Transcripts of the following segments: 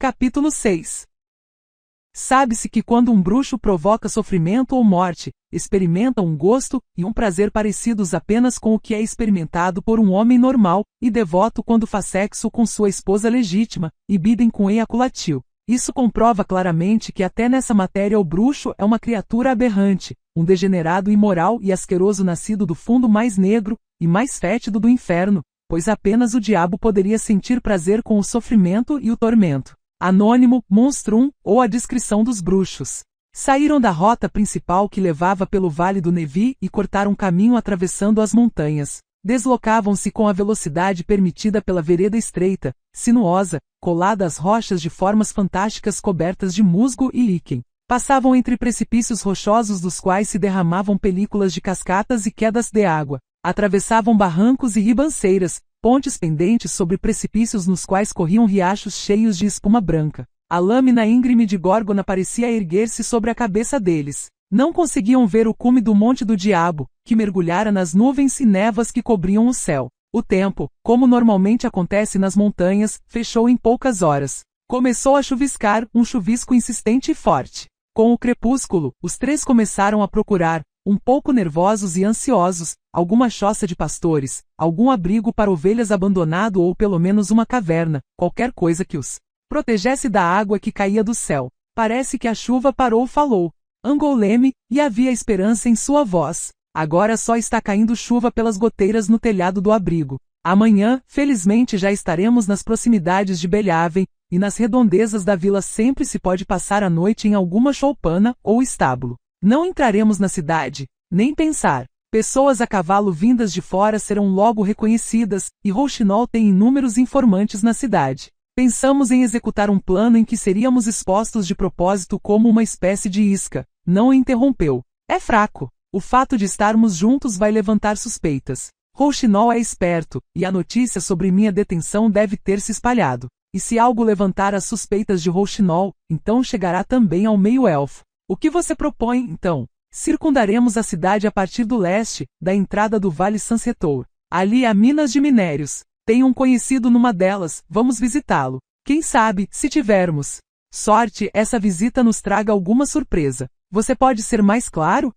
Capítulo 6. Sabe-se que quando um bruxo provoca sofrimento ou morte, experimenta um gosto e um prazer parecidos apenas com o que é experimentado por um homem normal e devoto quando faz sexo com sua esposa legítima, e bidem com ejaculativo. Isso comprova claramente que até nessa matéria o bruxo é uma criatura aberrante, um degenerado imoral e asqueroso nascido do fundo mais negro e mais fétido do inferno, pois apenas o diabo poderia sentir prazer com o sofrimento e o tormento. Anônimo, Monstrum, ou a descrição dos bruxos. Saíram da rota principal que levava pelo Vale do Nevi e cortaram caminho atravessando as montanhas. Deslocavam-se com a velocidade permitida pela vereda estreita, sinuosa, colada às rochas de formas fantásticas cobertas de musgo e líquen. Passavam entre precipícios rochosos dos quais se derramavam películas de cascatas e quedas de água. Atravessavam barrancos e ribanceiras, pontes pendentes sobre precipícios nos quais corriam riachos cheios de espuma branca. A lâmina íngreme de Górgona parecia erguer-se sobre a cabeça deles. Não conseguiam ver o cume do Monte do Diabo, que mergulhara nas nuvens e névoas que cobriam o céu. O tempo, como normalmente acontece nas montanhas, fechou em poucas horas. Começou a chuviscar, um chuvisco insistente e forte. Com o crepúsculo, os três começaram a procurar, um pouco nervosos e ansiosos, alguma choça de pastores, algum abrigo para ovelhas abandonado ou pelo menos uma caverna, qualquer coisa que os protegesse da água que caía do céu. Parece que a chuva parou, falou Angoleme, e havia esperança em sua voz. Agora só está caindo chuva pelas goteiras no telhado do abrigo. Amanhã, felizmente já estaremos nas proximidades de Belhaven, e nas redondezas da vila sempre se pode passar a noite em alguma choupana ou estábulo. Não entraremos na cidade, nem pensar. Pessoas a cavalo vindas de fora serão logo reconhecidas, e Rouxinol tem inúmeros informantes na cidade. Pensamos em executar um plano em que seríamos expostos de propósito como uma espécie de isca. Não o interrompeu. É fraco. O fato de estarmos juntos vai levantar suspeitas. Rouxinol é esperto, e a notícia sobre minha detenção deve ter se espalhado. E se algo levantar as suspeitas de Rouxinol, então chegará também ao meio-elfo. O que você propõe, então? Circundaremos a cidade a partir do leste, da entrada do Vale Sansetor. Ali há minas de minérios. Tenho um conhecido numa delas, vamos visitá-lo. Quem sabe, se tivermos sorte, essa visita nos traga alguma surpresa. Você pode ser mais claro?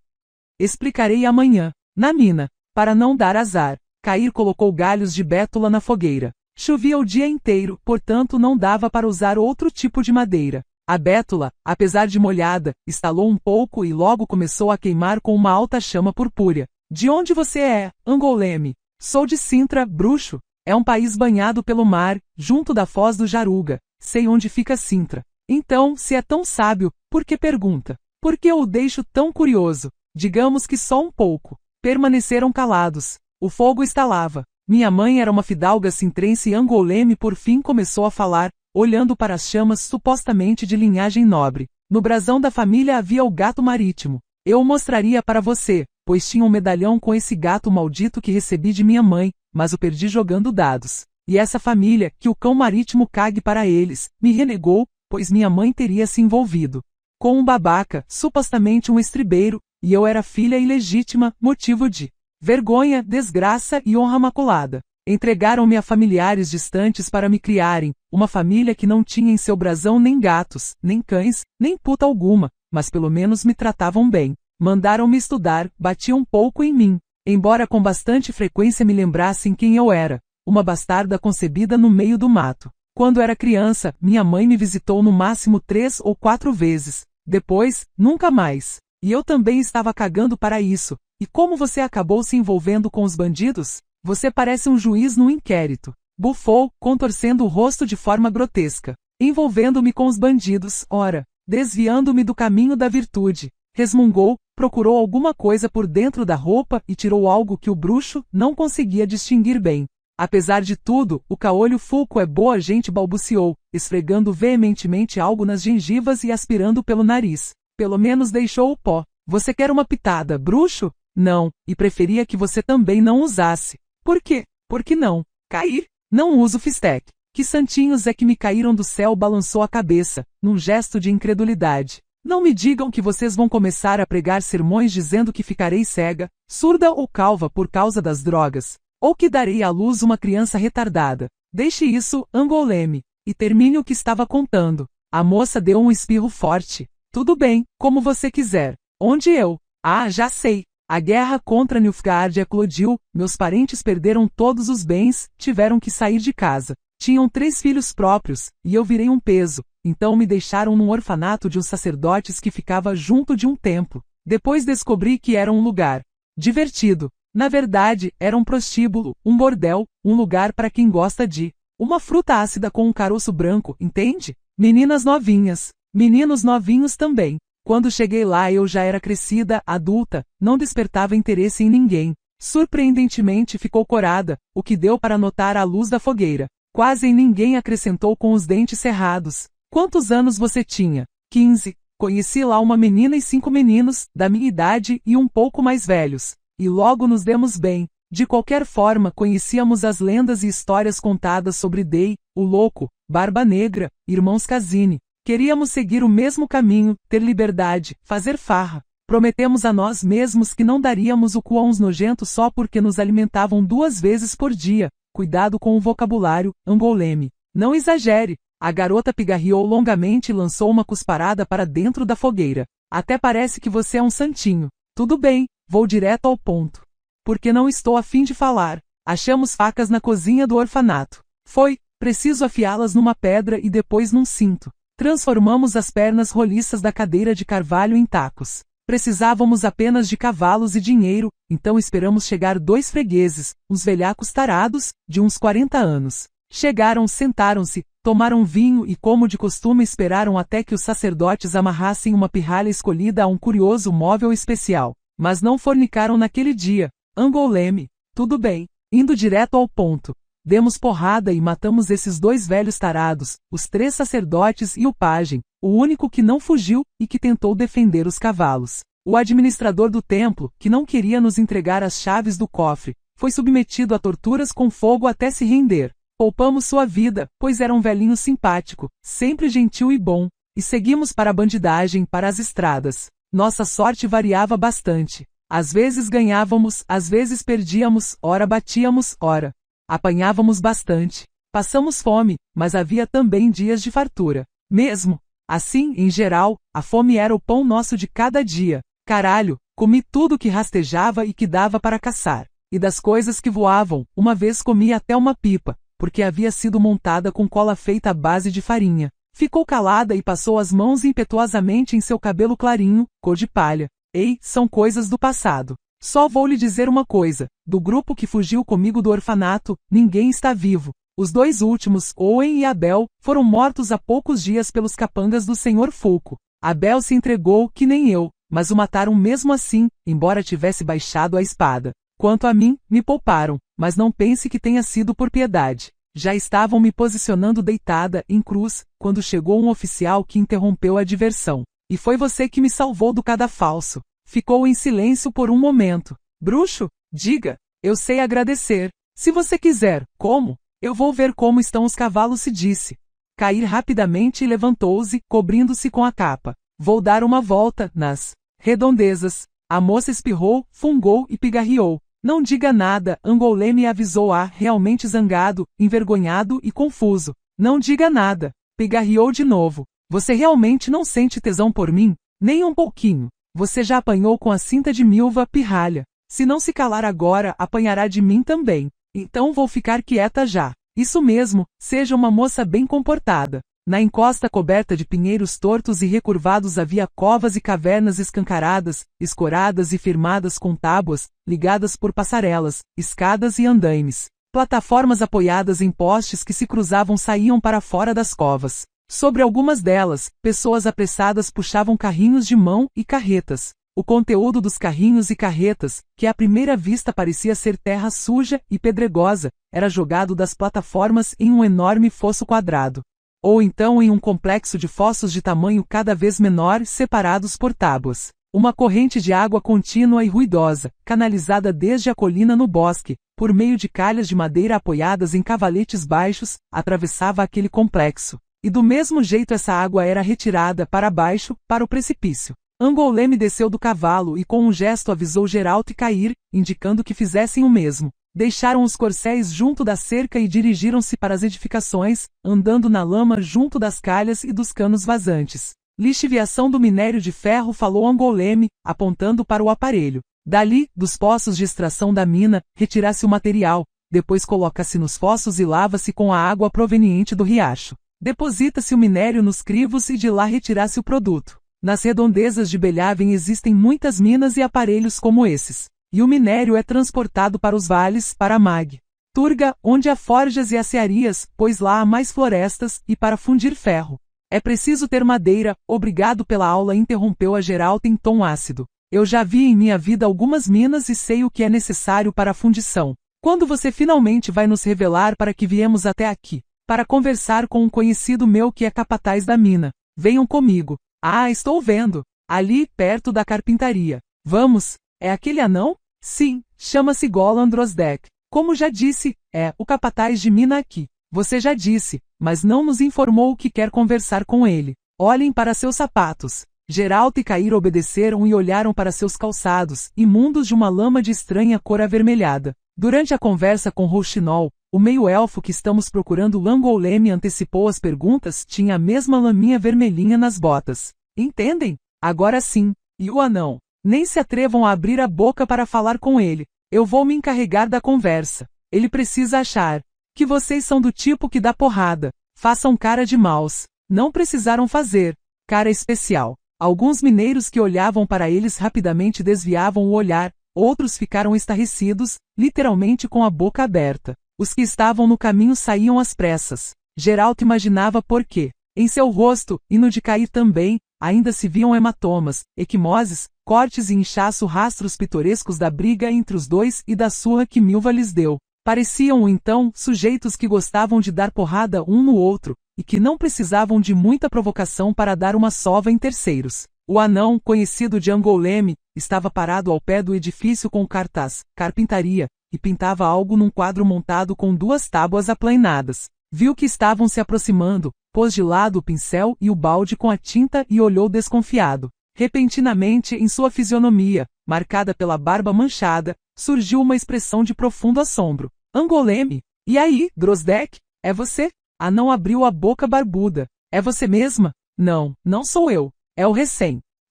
Explicarei amanhã. Na mina. Para não dar azar. Cair colocou galhos de bétula na fogueira. Chovia o dia inteiro, portanto não dava para usar outro tipo de madeira. A bétula, apesar de molhada, estalou um pouco e logo começou a queimar com uma alta chama purpúrea. De onde você é, Angoleme? Sou de Sintra, bruxo. É um país banhado pelo mar, junto da foz do Jaruga. Sei onde fica Sintra. Então, se é tão sábio, por que pergunta? Por que eu o deixo tão curioso? Digamos que só um pouco. Permaneceram calados. O fogo estalava. Minha mãe era uma fidalga sintrense e Angoleme por fim começou a falar, olhando para as chamas supostamente de linhagem nobre. No brasão da família havia o gato marítimo. Eu o mostraria para você, pois tinha um medalhão com esse gato maldito que recebi de minha mãe, mas o perdi jogando dados. E essa família, que o cão marítimo cague para eles, me renegou, pois minha mãe teria se envolvido com um babaca, supostamente um estribeiro, e eu era filha ilegítima, motivo de vergonha, desgraça e honra maculada. Entregaram-me a familiares distantes para me criarem, uma família que não tinha em seu brasão nem gatos, nem cães, nem puta alguma, mas pelo menos me tratavam bem. Mandaram-me estudar, batiam um pouco em mim, embora com bastante frequência me lembrassem quem eu era, uma bastarda concebida no meio do mato. Quando era criança, minha mãe me visitou no máximo 3 ou 4 vezes, depois, nunca mais. E eu também estava cagando para isso. E como você acabou se envolvendo com os bandidos? Você parece um juiz num inquérito. Bufou, contorcendo o rosto de forma grotesca. Envolvendo-me com os bandidos, ora, desviando-me do caminho da virtude. Resmungou, procurou alguma coisa por dentro da roupa e tirou algo que o bruxo não conseguia distinguir bem. Apesar de tudo, o caolho Fulco é boa gente, balbuciou, esfregando veementemente algo nas gengivas e aspirando pelo nariz. Pelo menos deixou o pó. Você quer uma pitada, bruxo? Não, e preferia que você também não usasse. Por quê? Por que não? Cair? Não uso fistec. Que santinhos é que me caíram do céu? Balançou a cabeça, num gesto de incredulidade. Não me digam que vocês vão começar a pregar sermões dizendo que ficarei cega, surda ou calva por causa das drogas, ou que darei à luz uma criança retardada. Deixe isso, Angoleme. e termine o que estava contando. A moça deu um espirro forte. Tudo bem, como você quiser. Onde eu? Ah, já sei. A guerra contra Nilfgaard eclodiu, meus parentes perderam todos os bens, tiveram que sair de casa. Tinham 3 filhos próprios, e eu virei um peso, então me deixaram num orfanato de uns sacerdotes que ficava junto de um templo. Depois descobri que era um lugar divertido. Na verdade, era um prostíbulo, um bordel, um lugar para quem gosta de uma fruta ácida com um caroço branco, entende? Meninas novinhas, meninos novinhos também. Quando cheguei lá eu já era crescida, adulta, não despertava interesse em ninguém. Surpreendentemente ficou corada, o que deu para notar à luz da fogueira. Quase ninguém acrescentou com os dentes cerrados. Quantos anos você tinha? 15. Conheci lá uma menina e 5 meninos, da minha idade e um pouco mais velhos. E logo nos demos bem. De qualquer forma, conhecíamos as lendas e histórias contadas sobre Day, o Louco, Barba Negra, irmãos Casini. Queríamos seguir o mesmo caminho, ter liberdade, fazer farra. Prometemos a nós mesmos que não daríamos o cu a uns nojentos só porque nos alimentavam 2 vezes por dia. Cuidado com o vocabulário, Angoleme. Não exagere. A garota pigarreou longamente e lançou uma cusparada para dentro da fogueira. Até parece que você é um santinho. Tudo bem, vou direto ao ponto. Porque não estou a fim de falar. Achamos facas na cozinha do orfanato. Foi preciso afiá-las numa pedra e depois num cinto. Transformamos as pernas roliças da cadeira de carvalho em tacos. Precisávamos apenas de cavalos e dinheiro, então esperamos chegar 2 fregueses, uns velhacos tarados, de uns 40 anos. Chegaram, sentaram-se, tomaram vinho e, como de costume, esperaram até que os sacerdotes amarrassem uma pirralha escolhida a um curioso móvel especial. Mas não fornicaram naquele dia. Angoleme. Tudo bem. Indo direto ao ponto. Demos porrada e matamos esses 2 velhos tarados, os 3 sacerdotes e o pajem, o único que não fugiu e que tentou defender os cavalos. O administrador do templo, que não queria nos entregar as chaves do cofre, foi submetido a torturas com fogo até se render. Poupamos sua vida, pois era um velhinho simpático, sempre gentil e bom, e seguimos para a bandidagem, para as estradas. Nossa sorte variava bastante. Às vezes ganhávamos, às vezes perdíamos, ora batíamos, ora apanhávamos bastante. Passamos fome, mas havia também dias de fartura. Mesmo assim, em geral, a fome era o pão nosso de cada dia. Caralho, comi tudo que rastejava e que dava para caçar. E das coisas que voavam, uma vez comi até uma pipa, porque havia sido montada com cola feita à base de farinha. Ficou calada e passou as mãos impetuosamente em seu cabelo clarinho, cor de palha. Ei, são coisas do passado. Só vou lhe dizer uma coisa, do grupo que fugiu comigo do orfanato, ninguém está vivo. Os 2 últimos, Owen e Abel, foram mortos há poucos dias pelos capangas do Sr. Fulco. Abel se entregou, que nem eu, mas o mataram mesmo assim, embora tivesse baixado a espada. Quanto a mim, me pouparam, mas não pense que tenha sido por piedade. Já estavam me posicionando deitada, em cruz, quando chegou um oficial que interrompeu a diversão. E foi você que me salvou do cadafalso. Ficou em silêncio por um momento. Bruxo? Diga. Eu sei agradecer. Se você quiser. Como? Eu vou ver como estão os cavalos, se disse. Cair rapidamente e levantou-se, cobrindo-se com a capa. Vou dar uma volta, nas redondezas. A moça espirrou, fungou e pigarreou. Não diga nada, Angoleme avisou realmente zangado, envergonhado e confuso. Não diga nada. Pigarreou de novo. Você realmente não sente tesão por mim? Nem um pouquinho. Você já apanhou com a cinta de milva, pirralha. Se não se calar agora, apanhará de mim também. Então vou ficar quieta já. Isso mesmo, seja uma moça bem comportada. Na encosta coberta de pinheiros tortos e recurvados havia covas e cavernas escancaradas, escoradas e firmadas com tábuas, ligadas por passarelas, escadas e andaimes. Plataformas apoiadas em postes que se cruzavam saíam para fora das covas. Sobre algumas delas, pessoas apressadas puxavam carrinhos de mão e carretas. O conteúdo dos carrinhos e carretas, que à primeira vista parecia ser terra suja e pedregosa, era jogado das plataformas em um enorme fosso quadrado. Ou então em um complexo de fossos de tamanho cada vez menor, separados por tábuas. Uma corrente de água contínua e ruidosa, canalizada desde a colina no bosque, por meio de calhas de madeira apoiadas em cavaletes baixos, atravessava aquele complexo. E do mesmo jeito essa água era retirada para baixo, para o precipício. Angoleme desceu do cavalo e com um gesto avisou Geralt e Cair, indicando que fizessem o mesmo. Deixaram os corcéis junto da cerca e dirigiram-se para as edificações, andando na lama junto das calhas e dos canos vazantes. Lixiviação do minério de ferro, falou Angoleme, apontando para o aparelho. Dali, dos poços de extração da mina, retira-se o material, depois coloca-se nos poços e lava-se com a água proveniente do riacho. Deposita-se o minério nos crivos e de lá retira-se o produto. Nas redondezas de Belhaven existem muitas minas e aparelhos como esses. E o minério é transportado para os vales, para Mag, Turga, onde há forjas e aciarias, pois lá há mais florestas, e para fundir ferro. É preciso ter madeira. Obrigado pela aula, interrompeu a Geralt em tom ácido. Eu já vi em minha vida algumas minas e sei o que é necessário para a fundição. Quando você finalmente vai nos revelar para que viemos até aqui? Para conversar com um conhecido meu que é capataz da mina. Venham comigo. Ah, estou vendo. Ali, perto da carpintaria. Vamos. É aquele anão? Sim, chama-se Golan Drozdek. Como já disse, é o capataz de mina aqui. Você já disse, mas não nos informou que quer conversar com ele. Olhem para seus sapatos. Geralt e Cair obedeceram e olharam para seus calçados, imundos de uma lama de estranha cor avermelhada. Durante a conversa com Rouxinol, o meio-elfo que estamos procurando, Angoleme, antecipou as perguntas, tinha a mesma laminha vermelhinha nas botas. Entendem? Agora sim. E o anão? Nem se atrevam a abrir a boca para falar com ele. Eu vou me encarregar da conversa. Ele precisa achar que vocês são do tipo que dá porrada. Façam cara de maus. Não precisaram fazer cara especial. Alguns mineiros que olhavam para eles rapidamente desviavam o olhar, outros ficaram estarrecidos, literalmente com a boca aberta. Os que estavam no caminho saíam às pressas. Geralt imaginava por quê. Em seu rosto, e no de Cair também, ainda se viam hematomas, equimoses, cortes e inchaço, rastros pitorescos da briga entre os dois e da surra que Milva lhes deu. Pareciam, então, sujeitos que gostavam de dar porrada um no outro, e que não precisavam de muita provocação para dar uma sova em terceiros. O anão, conhecido de Angoleme, estava parado ao pé do edifício com cartaz, carpintaria, e pintava algo num quadro montado com 2 tábuas aplainadas. Viu que estavam se aproximando, pôs de lado o pincel e o balde com a tinta e olhou desconfiado. Repentinamente, em sua fisionomia, marcada pela barba manchada, surgiu uma expressão de profundo assombro. Angoleme? E aí, Drozdek? É você? Anão abriu a boca barbuda. É você mesma? Não, não sou eu. É o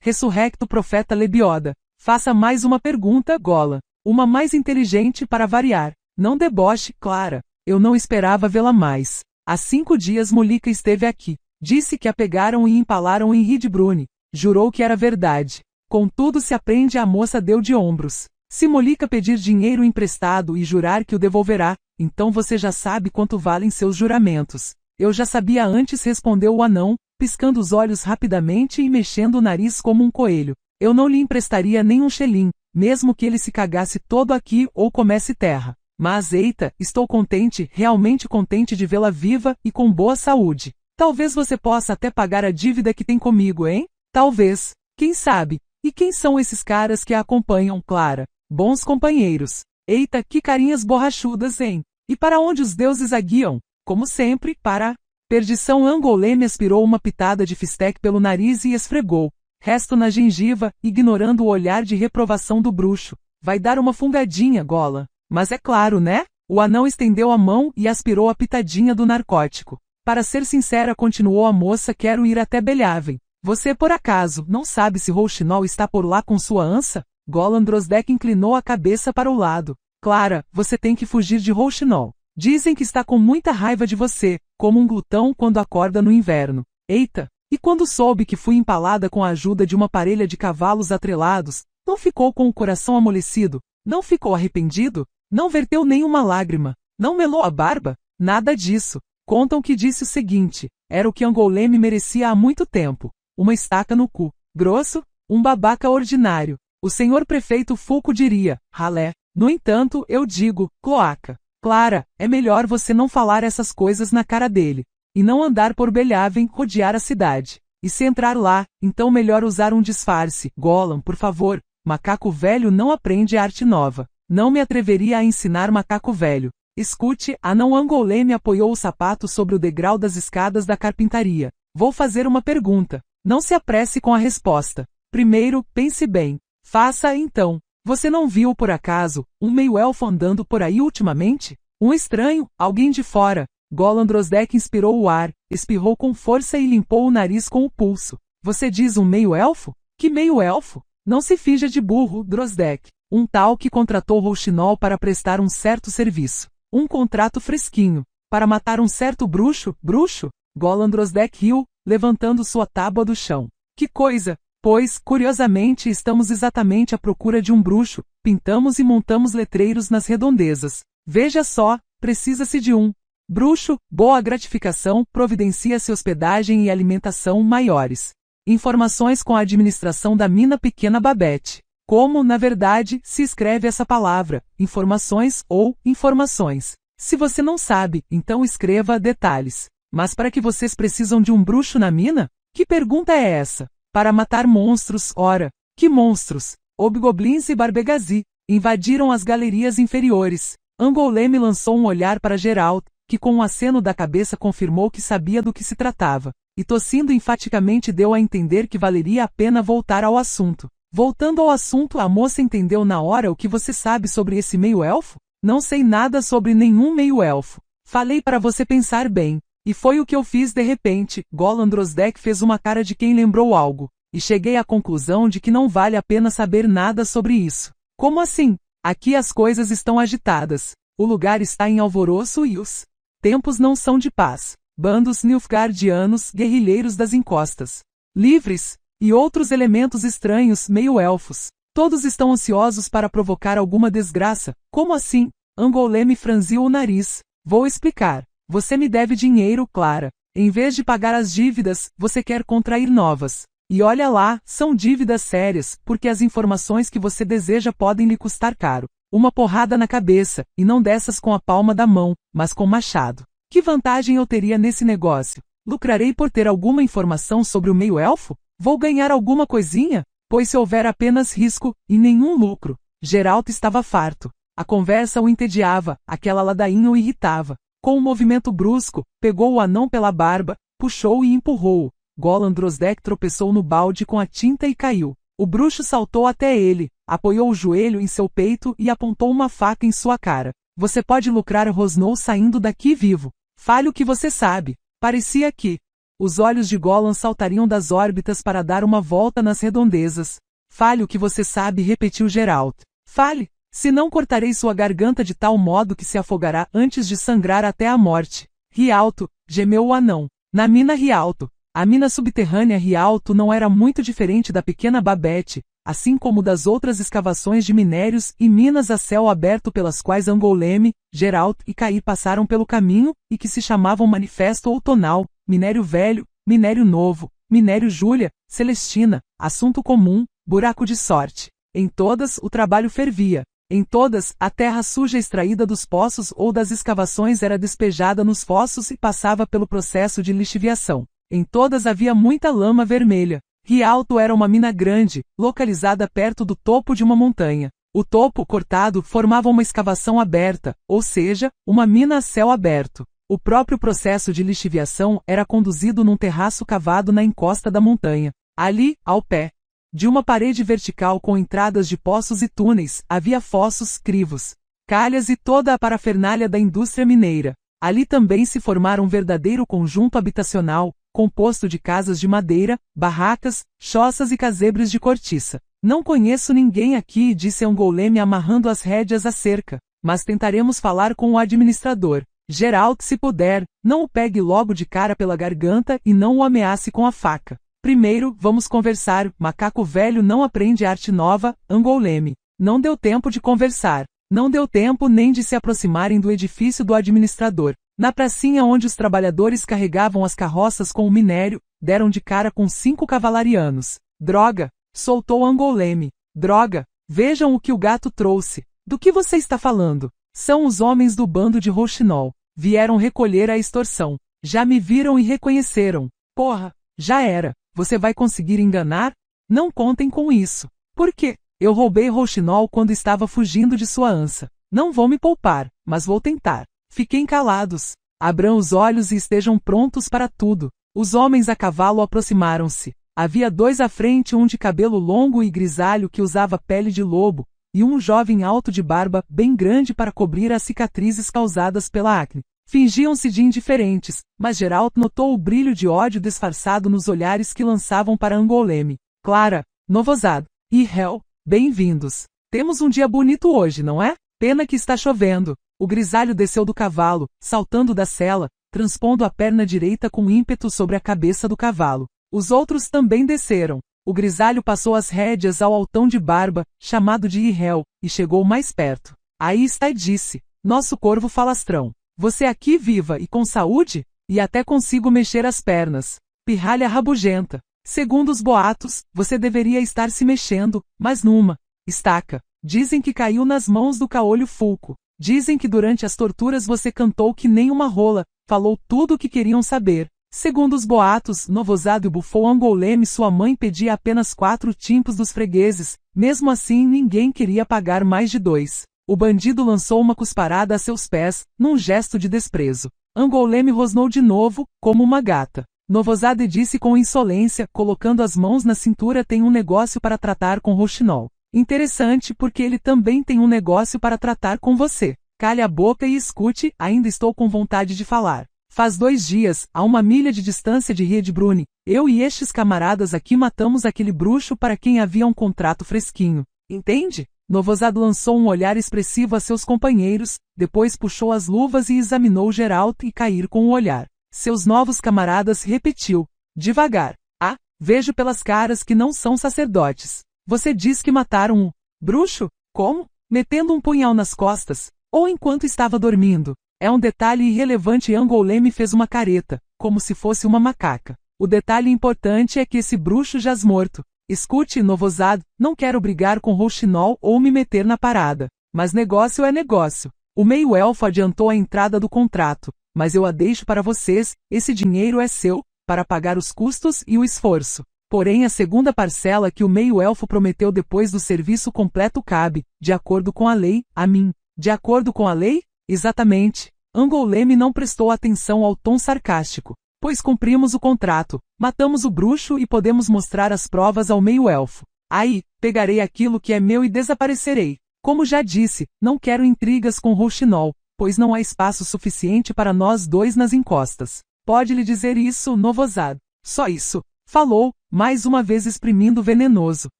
ressurrecto profeta Lebioda. Faça mais uma pergunta, Golan. Uma mais inteligente para variar. Não deboche, Clara. Eu não esperava vê-la mais. Há 5 dias Molika esteve aqui. Disse que a pegaram e empalaram em Hidbrune. Jurou que era verdade. Contudo, se aprende, a moça deu de ombros. Se Molika pedir dinheiro emprestado e jurar que o devolverá, então você já sabe quanto valem seus juramentos. Eu já sabia antes, respondeu o anão, piscando os olhos rapidamente e mexendo o nariz como um coelho. Eu não lhe emprestaria nem um xelim, mesmo que ele se cagasse todo aqui ou comesse terra. Mas, eita, estou contente, realmente contente de vê-la viva e com boa saúde. Talvez você possa até pagar a dívida que tem comigo, hein? Talvez. Quem sabe? E quem são esses caras que a acompanham, Clara? Bons companheiros. Eita, que carinhas borrachudas, hein? E para onde os deuses a guiam? Como sempre, para a perdição. Angoleme aspirou uma pitada de fistec pelo nariz e esfregou, resto na gengiva, ignorando o olhar de reprovação do bruxo. Vai dar uma fungadinha, Golan. Mas é claro, né? O anão estendeu a mão e aspirou a pitadinha do narcótico. Para ser sincera, continuou a moça, quero ir até Belhaven. Você, por acaso, não sabe se Rouxinol está por lá com sua ança? Golan Drozdek inclinou a cabeça para o lado. Clara, você tem que fugir de Rouxinol. Dizem que está com muita raiva de você, como um glutão quando acorda no inverno. Eita! E quando soube que fui empalada com a ajuda de uma parelha de cavalos atrelados, não ficou com o coração amolecido? Não ficou arrependido? Não verteu nenhuma lágrima? Não melou a barba? Nada disso. Contam que disse o seguinte: era o que Angoleme merecia há muito tempo. Uma estaca no cu. Grosso? Um babaca ordinário. O senhor prefeito Fulco diria, ralé. No entanto, eu digo, cloaca. Clara, é melhor você não falar essas coisas na cara dele. E não andar por Belhaven, rodear a cidade. E se entrar lá, então melhor usar um disfarce. Golan, por favor. Macaco velho não aprende arte nova. Não me atreveria a ensinar macaco velho. Escute, anão. Angoleme apoiou o sapato sobre o degrau das escadas da carpintaria. Vou fazer uma pergunta. Não se apresse com a resposta. Primeiro, pense bem. Faça então. Você não viu, por acaso, um meio-elfo andando por aí ultimamente? Um estranho, alguém de fora. Golan Drozdek inspirou o ar, espirrou com força e limpou o nariz com o pulso. Você diz um meio-elfo? Que meio-elfo? Não se finja de burro, Drozdek. Um tal que contratou Rouxinol para prestar um certo serviço. Um contrato fresquinho. Para matar um certo bruxo? Bruxo? Golan Drozdek riu, levantando sua tábua do chão. Que coisa! Pois, curiosamente, estamos exatamente à procura de um bruxo. Pintamos e montamos letreiros nas redondezas. Veja só, precisa-se de um bruxo. Boa gratificação providencia-se hospedagem e alimentação maiores. Informações com a administração da mina Pequena Babette. Como, na verdade, se escreve essa palavra? Informações ou informações. Se você não sabe, então escreva detalhes. Mas para que vocês precisam de um bruxo na mina? Que pergunta é essa? Para matar monstros, ora. Que monstros? Hobgoblins e Barbegazi invadiram as galerias inferiores. Angoulême lançou um olhar para Geralt, que com um aceno da cabeça confirmou que sabia do que se tratava, e tossindo enfaticamente deu a entender que valeria a pena voltar ao assunto. Voltando ao assunto, a moça entendeu na hora o que você sabe sobre esse meio-elfo? Não sei nada sobre nenhum meio-elfo. Falei para você pensar bem. E foi o que eu fiz de repente. Golan Drozdek fez uma cara de quem lembrou algo, e cheguei à conclusão de que não vale a pena saber nada sobre isso. Como assim? Aqui as coisas estão agitadas. O lugar está em alvoroço e os tempos não são de paz. Bandos nilfgaardianos, guerrilheiros das encostas, livres, e outros elementos estranhos, meio-elfos. Todos estão ansiosos para provocar alguma desgraça. Como assim? Angoulême franziu o nariz. Vou explicar. Você me deve dinheiro, Clara. Em vez de pagar as dívidas, você quer contrair novas. E olha lá, são dívidas sérias, porque as informações que você deseja podem lhe custar caro. Uma porrada na cabeça, e não dessas com a palma da mão, mas com machado. Que vantagem eu teria nesse negócio? Lucrarei por ter alguma informação sobre o meio-elfo? Vou ganhar alguma coisinha? Pois se houver apenas risco, e nenhum lucro. Geralt estava farto. A conversa o entediava, aquela ladainha o irritava. Com um movimento brusco, pegou o anão pela barba, puxou e empurrou-o. Golan Drozdek tropeçou no balde com a tinta e caiu. O bruxo saltou até ele, apoiou o joelho em seu peito e apontou uma faca em sua cara. Você pode lucrar, rosnou saindo daqui vivo. Fale o que você sabe. Parecia que os olhos de Golan saltariam das órbitas para dar uma volta nas redondezas. Fale o que você sabe, repetiu Geralt. Fale! Se não cortarei sua garganta de tal modo que se afogará antes de sangrar até a morte. Rialto, gemeu o anão. Na mina Rialto. A mina subterrânea Rialto não era muito diferente da Pequena Babette, assim como das outras escavações de minérios e minas a céu aberto pelas quais Angoulême, Geralt e Cair passaram pelo caminho, e que se chamavam Manifesto Outonal, Minério Velho, Minério Novo, Minério Júlia, Celestina, Assunto Comum, Buraco de Sorte. Em todas, o trabalho fervia. Em todas, a terra suja extraída dos poços ou das escavações era despejada nos fossos e passava pelo processo de lixiviação. Em todas havia muita lama vermelha. Rialto era uma mina grande, localizada perto do topo de uma montanha. O topo, cortado, formava uma escavação aberta, ou seja, uma mina a céu aberto. O próprio processo de lixiviação era conduzido num terraço cavado na encosta da montanha. Ali, ao pé de uma parede vertical com entradas de poços e túneis, havia fossos, crivos, calhas e toda a parafernália da indústria mineira. Ali também se formara um verdadeiro conjunto habitacional, composto de casas de madeira, barracas, choças e casebres de cortiça. Não conheço ninguém aqui, disse Angoulême amarrando as rédeas à cerca, mas tentaremos falar com o administrador. Geralt, se puder, não o pegue logo de cara pela garganta e não o ameace com a faca. Primeiro, vamos conversar. Macaco velho não aprende arte nova, Angoulême. Não deu tempo de conversar. Não deu tempo nem de se aproximarem do edifício do administrador. Na pracinha onde os trabalhadores carregavam as carroças com o minério, deram de cara com 5 cavalarianos. Droga! Soltou Angoulême. Droga! Vejam o que o gato trouxe. Do que você está falando? São os homens do bando de Rouxinol. Vieram recolher a extorsão. Já me viram e reconheceram. Porra! Já era. Você vai conseguir enganar? Não contem com isso. Por quê? Eu roubei Rouxinol quando estava fugindo de sua ança. Não vou me poupar, mas vou tentar. Fiquem calados. Abram os olhos e estejam prontos para tudo. Os homens a cavalo aproximaram-se. Havia 2 à frente, um de cabelo longo e grisalho que usava pele de lobo, e um jovem alto de barba bem grande para cobrir as cicatrizes causadas pela acne. Fingiam-se de indiferentes, mas Geralt notou o brilho de ódio disfarçado nos olhares que lançavam para Angoulême. Clara, Novozad e Hel, bem-vindos. Temos um dia bonito hoje, não é? Pena que está chovendo. O grisalho desceu do cavalo, saltando da sela, transpondo a perna direita com ímpeto sobre a cabeça do cavalo. Os outros também desceram. O grisalho passou as rédeas ao altão de barba, chamado de Irhel, e chegou mais perto. Aí está e disse, nosso corvo falastrão. Você aqui viva e com saúde? E até consigo mexer as pernas. Pirralha rabugenta. Segundo os boatos, você deveria estar se mexendo, mas numa estaca. Dizem que caiu nas mãos do caolho Fulco. Dizem que durante as torturas você cantou que nem uma rola, falou tudo o que queriam saber. Segundo os boatos, Novozad bufou Angoulême, sua mãe pedia apenas 4 timpos dos fregueses, mesmo assim ninguém queria pagar mais de 2. O bandido lançou uma cusparada a seus pés, num gesto de desprezo. Angoulême rosnou de novo, como uma gata. Novozad disse com insolência, colocando as mãos na cintura, tem um negócio para tratar com Rouxinol. Interessante porque ele também tem um negócio para tratar com você. Cale a boca e escute, ainda estou com vontade de falar. Faz 2 dias, a 1 milha de distância de Riedbrunn, eu e estes camaradas aqui matamos aquele bruxo para quem havia um contrato fresquinho. Entende? Novozad lançou um olhar expressivo a seus companheiros, depois puxou as luvas e examinou Geralt e cair com o olhar. Seus novos camaradas repetiu, devagar. Ah, vejo pelas caras que não são sacerdotes. Você diz que mataram um bruxo? Como? Metendo um punhal nas costas, ou enquanto estava dormindo. É um detalhe irrelevante e Angoulême fez uma careta, como se fosse uma macaca. O detalhe importante é que esse bruxo jaz morto. Escute, Novozad, não quero brigar com Rouxinol ou me meter na parada. Mas negócio é negócio. O meio-elfo adiantou a entrada do contrato, mas eu a deixo para vocês, esse dinheiro é seu, para pagar os custos e o esforço. Porém a segunda parcela que o meio-elfo prometeu depois do serviço completo cabe, de acordo com a lei, a mim. De acordo com a lei? Exatamente. Angoulême não prestou atenção ao tom sarcástico. Pois cumprimos o contrato, matamos o bruxo e podemos mostrar as provas ao meio-elfo. Aí, pegarei aquilo que é meu e desaparecerei. Como já disse, não quero intrigas com Rouxinol, pois não há espaço suficiente para nós dois nas encostas. Pode lhe dizer isso, Novozad. Só isso. Falou, mais uma vez exprimindo venenoso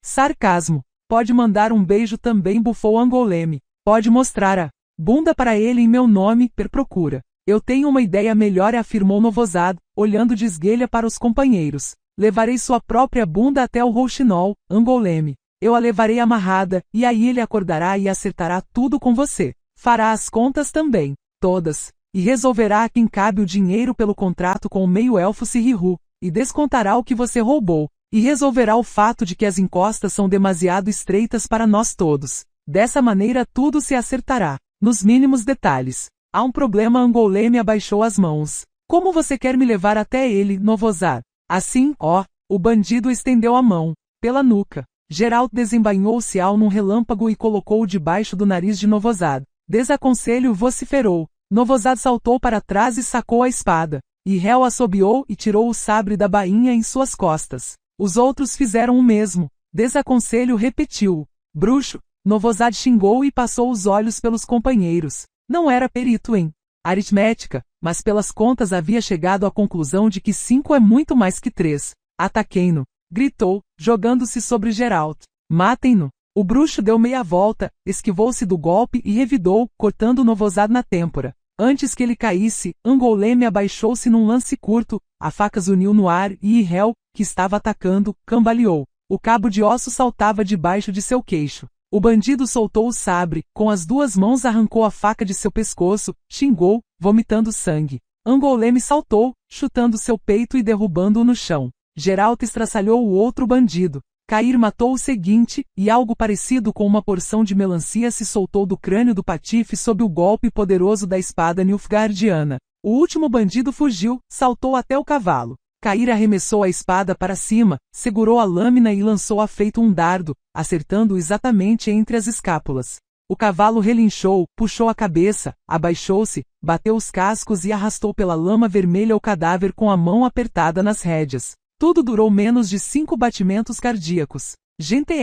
sarcasmo. Pode mandar um beijo também, bufou Angoulême. Pode mostrar a bunda para ele em meu nome, per procura. Eu tenho uma ideia melhor, afirmou Novozad, olhando de esguelha para os companheiros. Levarei sua própria bunda até o Rouxinol, Angoulême. Eu a levarei amarrada, e aí ele acordará e acertará tudo com você. Fará as contas também, todas, e resolverá a quem cabe o dinheiro pelo contrato com o meio-elfo Sirihu, e descontará o que você roubou, e resolverá o fato de que as encostas são demasiado estreitas para nós todos. Dessa maneira tudo se acertará, nos mínimos detalhes. Há um problema, Angoulême abaixou as mãos. Como você quer me levar até ele, Novozad? Assim, ó, o bandido estendeu a mão, pela nuca. Geralt desembainhou-se num relâmpago e colocou-o debaixo do nariz de Novozad. Desaconselho, vociferou. Novozad saltou para trás e sacou a espada. Irhel assobiou e tirou o sabre da bainha em suas costas. Os outros fizeram o mesmo. Desaconselho, repetiu. Bruxo. Novozad xingou e passou os olhos pelos companheiros. Não era perito em aritmética, mas pelas contas havia chegado à conclusão de que 5 é muito mais que 3. Ataquem-no, gritou, jogando-se sobre Geralt. Matem-no. O bruxo deu meia volta, esquivou-se do golpe e revidou, cortando Novozad na têmpora. Antes que ele caísse, Angoulême abaixou-se num lance curto, a faca zuniu no ar e Irhel, que estava atacando, cambaleou. O cabo de osso saltava debaixo de seu queixo. O bandido soltou o sabre, com as 2 mãos arrancou a faca de seu pescoço, xingou, vomitando sangue. Angoulême saltou, chutando seu peito e derrubando-o no chão. Geralt estraçalhou o outro bandido. Cair matou o seguinte, e algo parecido com uma porção de melancia se soltou do crânio do patife sob o golpe poderoso da espada nilfgaardiana. O último bandido fugiu, saltou até o cavalo. Cair arremessou a espada para cima, segurou a lâmina e lançou-a feito um dardo, acertando exatamente entre as escápulas. O cavalo relinchou, puxou a cabeça, abaixou-se, bateu os cascos e arrastou pela lama vermelha o cadáver com a mão apertada nas rédeas. Tudo durou menos de 5 batimentos cardíacos. Gente,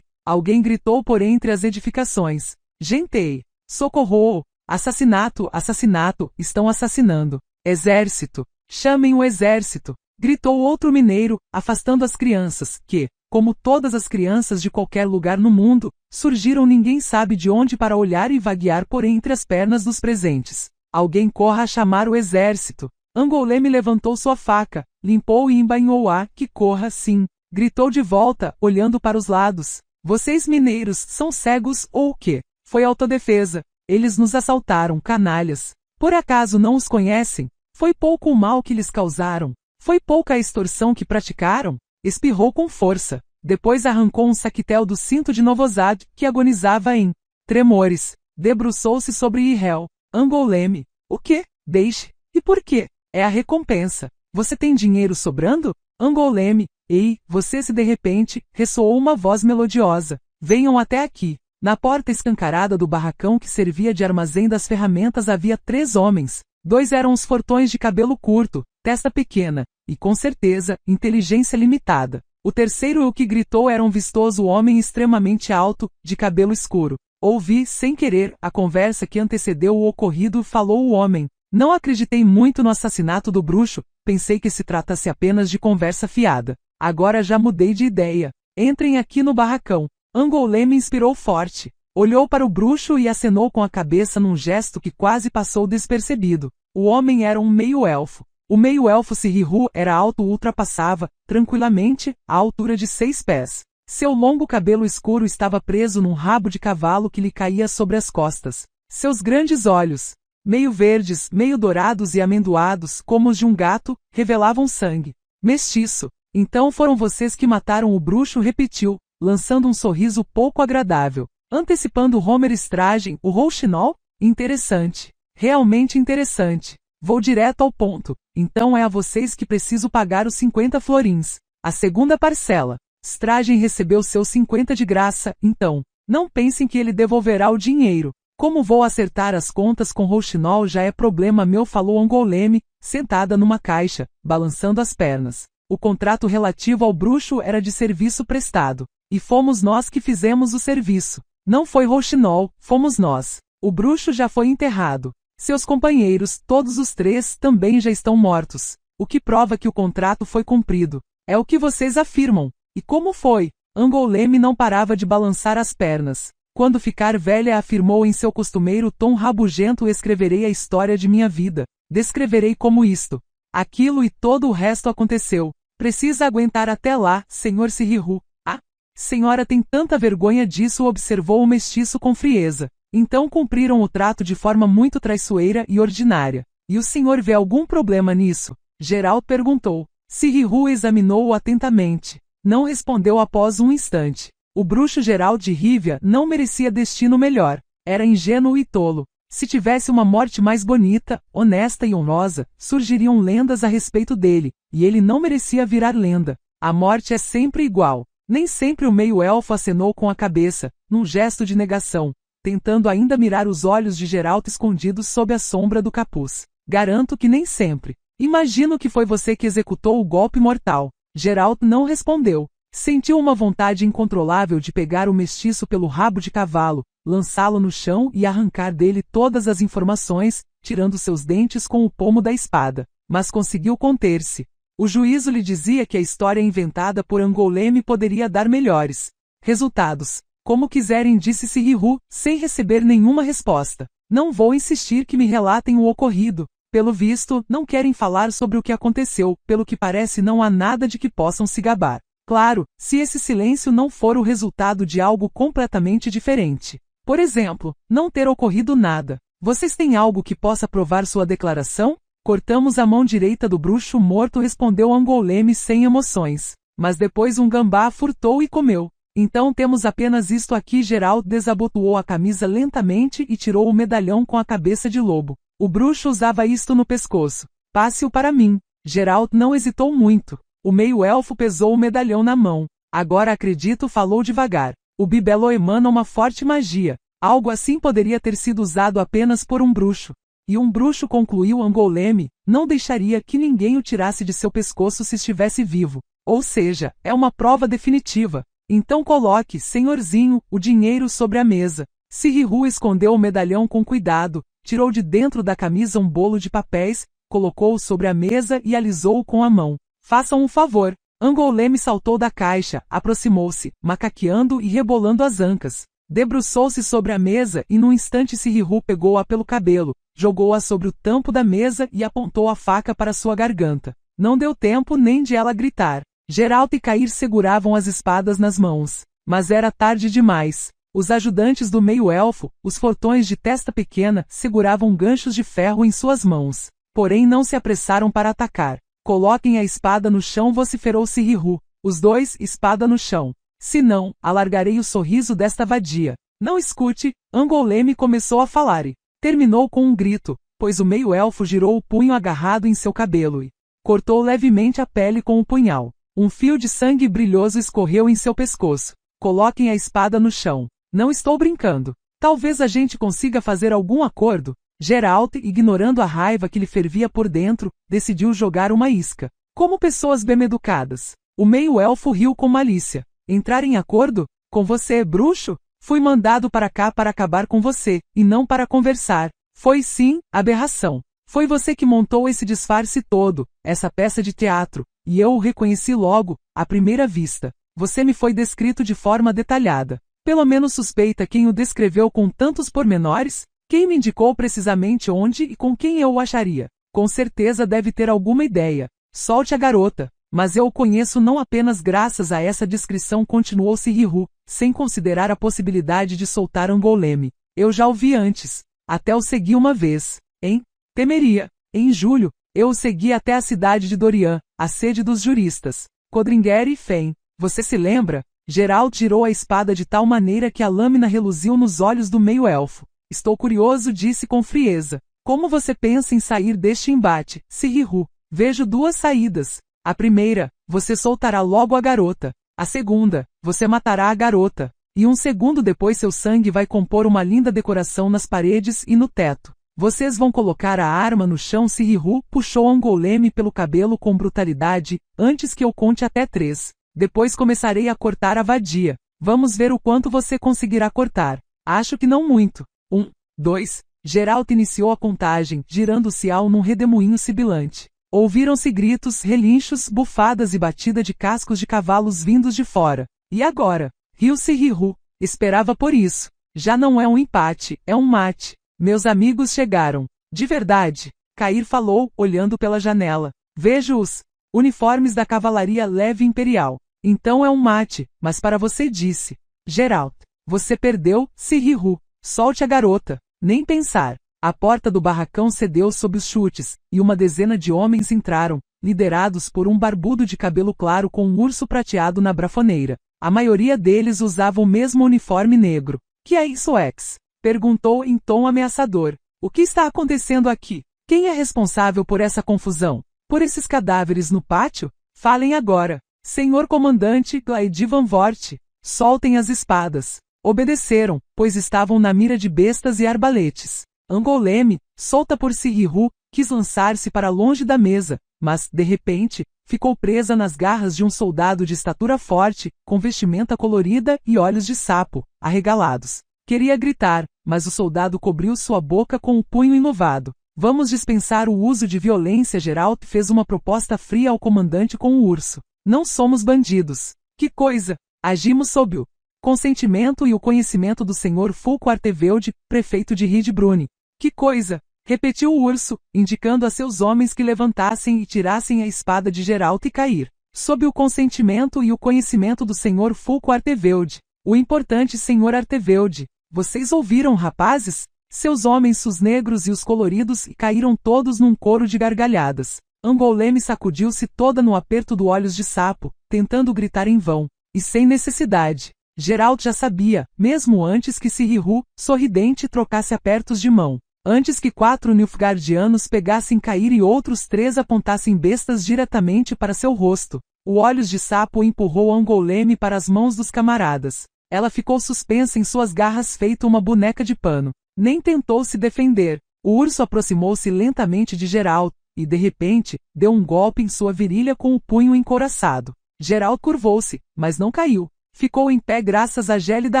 Alguém gritou por entre as edificações. Gentei! Socorro! Assassinato! Assassinato! Estão assassinando! Exército! Chamem o exército! Gritou outro mineiro, afastando as crianças, que, como todas as crianças de qualquer lugar no mundo, surgiram ninguém sabe de onde para olhar e vaguear por entre as pernas dos presentes. Alguém corra a chamar o exército! Angoleme levantou sua faca, limpou e embainhou-a, que corra, sim! Gritou de volta, olhando para os lados. Vocês mineiros, são cegos, ou o quê? Foi autodefesa. Eles nos assaltaram, canalhas. Por acaso não os conhecem? Foi pouco o mal que lhes causaram? Foi pouca a extorsão que praticaram? Espirrou com força. Depois arrancou um saquetel do cinto de Novosad, que agonizava em tremores. Debruçou-se sobre Irel. Angoleme. O quê? Deixe. E por quê? É a recompensa. Você tem dinheiro sobrando? Angoleme. Ei, você se de repente, ressoou uma voz melodiosa. Venham até aqui. Na porta escancarada do barracão que servia de armazém das ferramentas havia 3 homens. 2 eram os fortões de cabelo curto, testa pequena, e com certeza, inteligência limitada. O terceiro o que gritou era um vistoso homem extremamente alto, de cabelo escuro. Ouvi, sem querer, a conversa que antecedeu o ocorrido, falou o homem. Não acreditei muito no assassinato do bruxo, pensei que se tratasse apenas de conversa fiada. Agora já mudei de ideia. Entrem aqui no barracão. Angoleme inspirou forte. Olhou para o bruxo e acenou com a cabeça num gesto que quase passou despercebido. O homem era um meio-elfo. O meio-elfo Sirihu era alto, ultrapassava, tranquilamente, a altura de 6 pés. Seu longo cabelo escuro estava preso num rabo de cavalo que lhe caía sobre as costas. Seus grandes olhos, meio verdes, meio dourados e amendoados, como os de um gato, revelavam sangue. Mestiço. Então foram vocês que mataram o bruxo, repetiu, lançando um sorriso pouco agradável. Antecipando Homer Stragen, o Rouxinol? Interessante. Realmente interessante. Vou direto ao ponto. Então é a vocês que preciso pagar os 50 florins. A segunda parcela. Stragen recebeu seus 50 de graça, então. Não pensem que ele devolverá o dinheiro. Como vou acertar as contas com Rouxinol já é problema meu, falou Angoleme, sentada numa caixa, balançando as pernas. O contrato relativo ao bruxo era de serviço prestado. E fomos nós que fizemos o serviço. Não foi Rouxinol, fomos nós. O bruxo já foi enterrado. Seus companheiros, todos os 3, também já estão mortos. O que prova que o contrato foi cumprido. É o que vocês afirmam. E como foi? Angoleme não parava de balançar as pernas. Quando ficar velha, afirmou em seu costumeiro tom rabugento, escreverei a história de minha vida. Descreverei como isto, aquilo e todo o resto aconteceu. Precisa aguentar até lá, senhor Sirihu. Ah, senhora tem tanta vergonha disso, observou o mestiço com frieza. Então cumpriram o trato de forma muito traiçoeira e ordinária. E o senhor vê algum problema nisso? Geralt perguntou. Sirihu examinou-o atentamente. Não respondeu após um instante. O bruxo Geralt de Rivia não merecia destino melhor. Era ingênuo e tolo. Se tivesse uma morte mais bonita, honesta e honrosa, surgiriam lendas a respeito dele, e ele não merecia virar lenda. A morte é sempre igual. Nem sempre o meio-elfo acenou com a cabeça, num gesto de negação, tentando ainda mirar os olhos de Geralt escondidos sob a sombra do capuz. Garanto que nem sempre. Imagino que foi você que executou o golpe mortal. Geralt não respondeu. Sentiu uma vontade incontrolável de pegar o mestiço pelo rabo de cavalo, lançá-lo no chão e arrancar dele todas as informações, tirando seus dentes com o pomo da espada. Mas conseguiu conter-se. O juízo lhe dizia que a história inventada por Angoleme poderia dar melhores resultados. Como quiserem, disse Sirihu, sem receber nenhuma resposta. Não vou insistir que me relatem o ocorrido. Pelo visto, não querem falar sobre o que aconteceu, pelo que parece não há nada de que possam se gabar. Claro, se esse silêncio não for o resultado de algo completamente diferente. Por exemplo, não ter ocorrido nada. Vocês têm algo que possa provar sua declaração? Cortamos a mão direita do bruxo morto, respondeu Angoleme sem emoções. Mas depois um gambá furtou e comeu. Então temos apenas isto aqui. Geralt desabotoou a camisa lentamente e tirou o medalhão com a cabeça de lobo. O bruxo usava isto no pescoço. Passe-o para mim. Geralt não hesitou muito. O meio-elfo pesou o medalhão na mão. Agora acredito, falou devagar. O bibelô emana uma forte magia. Algo assim poderia ter sido usado apenas por um bruxo. E um bruxo, concluiu Angoleme, não deixaria que ninguém o tirasse de seu pescoço se estivesse vivo. Ou seja, é uma prova definitiva. Então coloque, senhorzinho, o dinheiro sobre a mesa. Sirihu escondeu o medalhão com cuidado, tirou de dentro da camisa um bolo de papéis, colocou-o sobre a mesa e alisou-o com a mão. Façam um favor. Angoleme saltou da caixa, aproximou-se, macaqueando e rebolando as ancas. Debruçou-se sobre a mesa e num instante Sirihu pegou-a pelo cabelo, jogou-a sobre o tampo da mesa e apontou a faca para sua garganta. Não deu tempo nem de ela gritar. Geralto e Cair seguravam as espadas nas mãos. Mas era tarde demais. Os ajudantes do meio-elfo, os fortões de testa pequena, seguravam ganchos de ferro em suas mãos. Porém não se apressaram para atacar. Coloquem a espada no chão, vociferou Sirihu. Os dois, espada no chão. Se não, alargarei o sorriso desta vadia. Não escute, Angoleme começou a falar e terminou com um grito, pois o meio-elfo girou o punho agarrado em seu cabelo e cortou levemente a pele com o punhal. Um fio de sangue brilhoso escorreu em seu pescoço. Coloquem a espada no chão. Não estou brincando. Talvez a gente consiga fazer algum acordo. Geralt, ignorando a raiva que lhe fervia por dentro, decidiu jogar uma isca. Como pessoas bem-educadas. O meio-elfo riu com malícia. Entrar em acordo? Com você, bruxo? Fui mandado para cá para acabar com você, e não para conversar. Foi sim, aberração. Foi você que montou esse disfarce todo, essa peça de teatro, e eu o reconheci logo, à primeira vista. Você me foi descrito de forma detalhada. Pelo menos suspeita quem o descreveu com tantos pormenores? Quem me indicou precisamente onde e com quem eu o acharia? Com certeza deve ter alguma ideia. Solte a garota. Mas eu o conheço não apenas graças a essa descrição, continuou Sirihu, sem considerar a possibilidade de soltar Angoleme. Eu já o vi antes. Até o segui uma vez. Em Temeria. Em julho, eu o segui até a cidade de Dorian, a sede dos juristas. Codringher e Fen. Você se lembra? Geralt girou a espada de tal maneira que a lâmina reluziu nos olhos do meio-elfo. Estou curioso, disse com frieza. Como você pensa em sair deste embate, Sirihu? Vejo duas saídas. A primeira, você soltará logo a garota. A segunda, você matará a garota. E um segundo depois seu sangue vai compor uma linda decoração nas paredes e no teto. Vocês vão colocar a arma no chão. Sirihu puxou Angoleme pelo cabelo com brutalidade, antes que eu conte até 3. Depois começarei a cortar a vadia. Vamos ver o quanto você conseguirá cortar. Acho que não muito. 1, 2, Geralt iniciou a contagem, girando-se num redemoinho sibilante. Ouviram-se gritos, relinchos, bufadas e batida de cascos de cavalos vindos de fora. E agora? Riu Sirihu. Esperava por isso. Já não é um empate, é um mate. Meus amigos chegaram. De verdade. Cair falou, olhando pela janela. Vejo os uniformes da cavalaria leve imperial. Então é um mate, mas para você disse. Geralt. Você perdeu, Sirihu. Solte a garota. Nem pensar. A porta do barracão cedeu sob os chutes, e uma dezena de homens entraram, liderados por um barbudo de cabelo claro com um urso prateado na brafoneira. A maioria deles usava o mesmo uniforme negro. Que é isso, X? Perguntou em tom ameaçador. O que está acontecendo aqui? Quem é responsável por essa confusão? Por esses cadáveres no pátio? Falem agora. Senhor comandante Glaedi Van Voort, soltem as espadas. Obedeceram, pois estavam na mira de bestas e arbaletes. Angoleme, solta por Sirihu, quis lançar-se para longe da mesa, mas, de repente, ficou presa nas garras de um soldado de estatura forte, com vestimenta colorida e olhos de sapo, arregalados. Queria gritar, mas o soldado cobriu sua boca com o punho inovado. Vamos dispensar o uso de violência. Geralt fez uma proposta fria ao comandante com o urso. Não somos bandidos. Que coisa! Agimos sob o consentimento e o conhecimento do Sr. Fulco Artevelde, prefeito de Hidbrune. Que coisa! Repetiu o urso, indicando a seus homens que levantassem e tirassem a espada de Geralt e Cair. Sob o consentimento e o conhecimento do Sr. Fulco Artevelde. O importante Sr. Artevelde. Vocês ouviram, rapazes? Seus homens, os negros e os coloridos, caíram todos num coro de gargalhadas. Angoleme sacudiu-se toda no aperto do olhos de sapo, tentando gritar em vão. E sem necessidade. Geralt já sabia, mesmo antes que Sirihu, sorridente, trocasse apertos de mão. Antes que 4 Nilfgaardianos pegassem Cair e outros 3 apontassem bestas diretamente para seu rosto. O olhos de sapo empurrou Angoleme para as mãos dos camaradas. Ela ficou suspensa em suas garras feito uma boneca de pano. Nem tentou se defender. O urso aproximou-se lentamente de Geralt, e de repente, deu um golpe em sua virilha com o punho encouraçado. Geralt curvou-se, mas não caiu. ficou em pé graças à gélida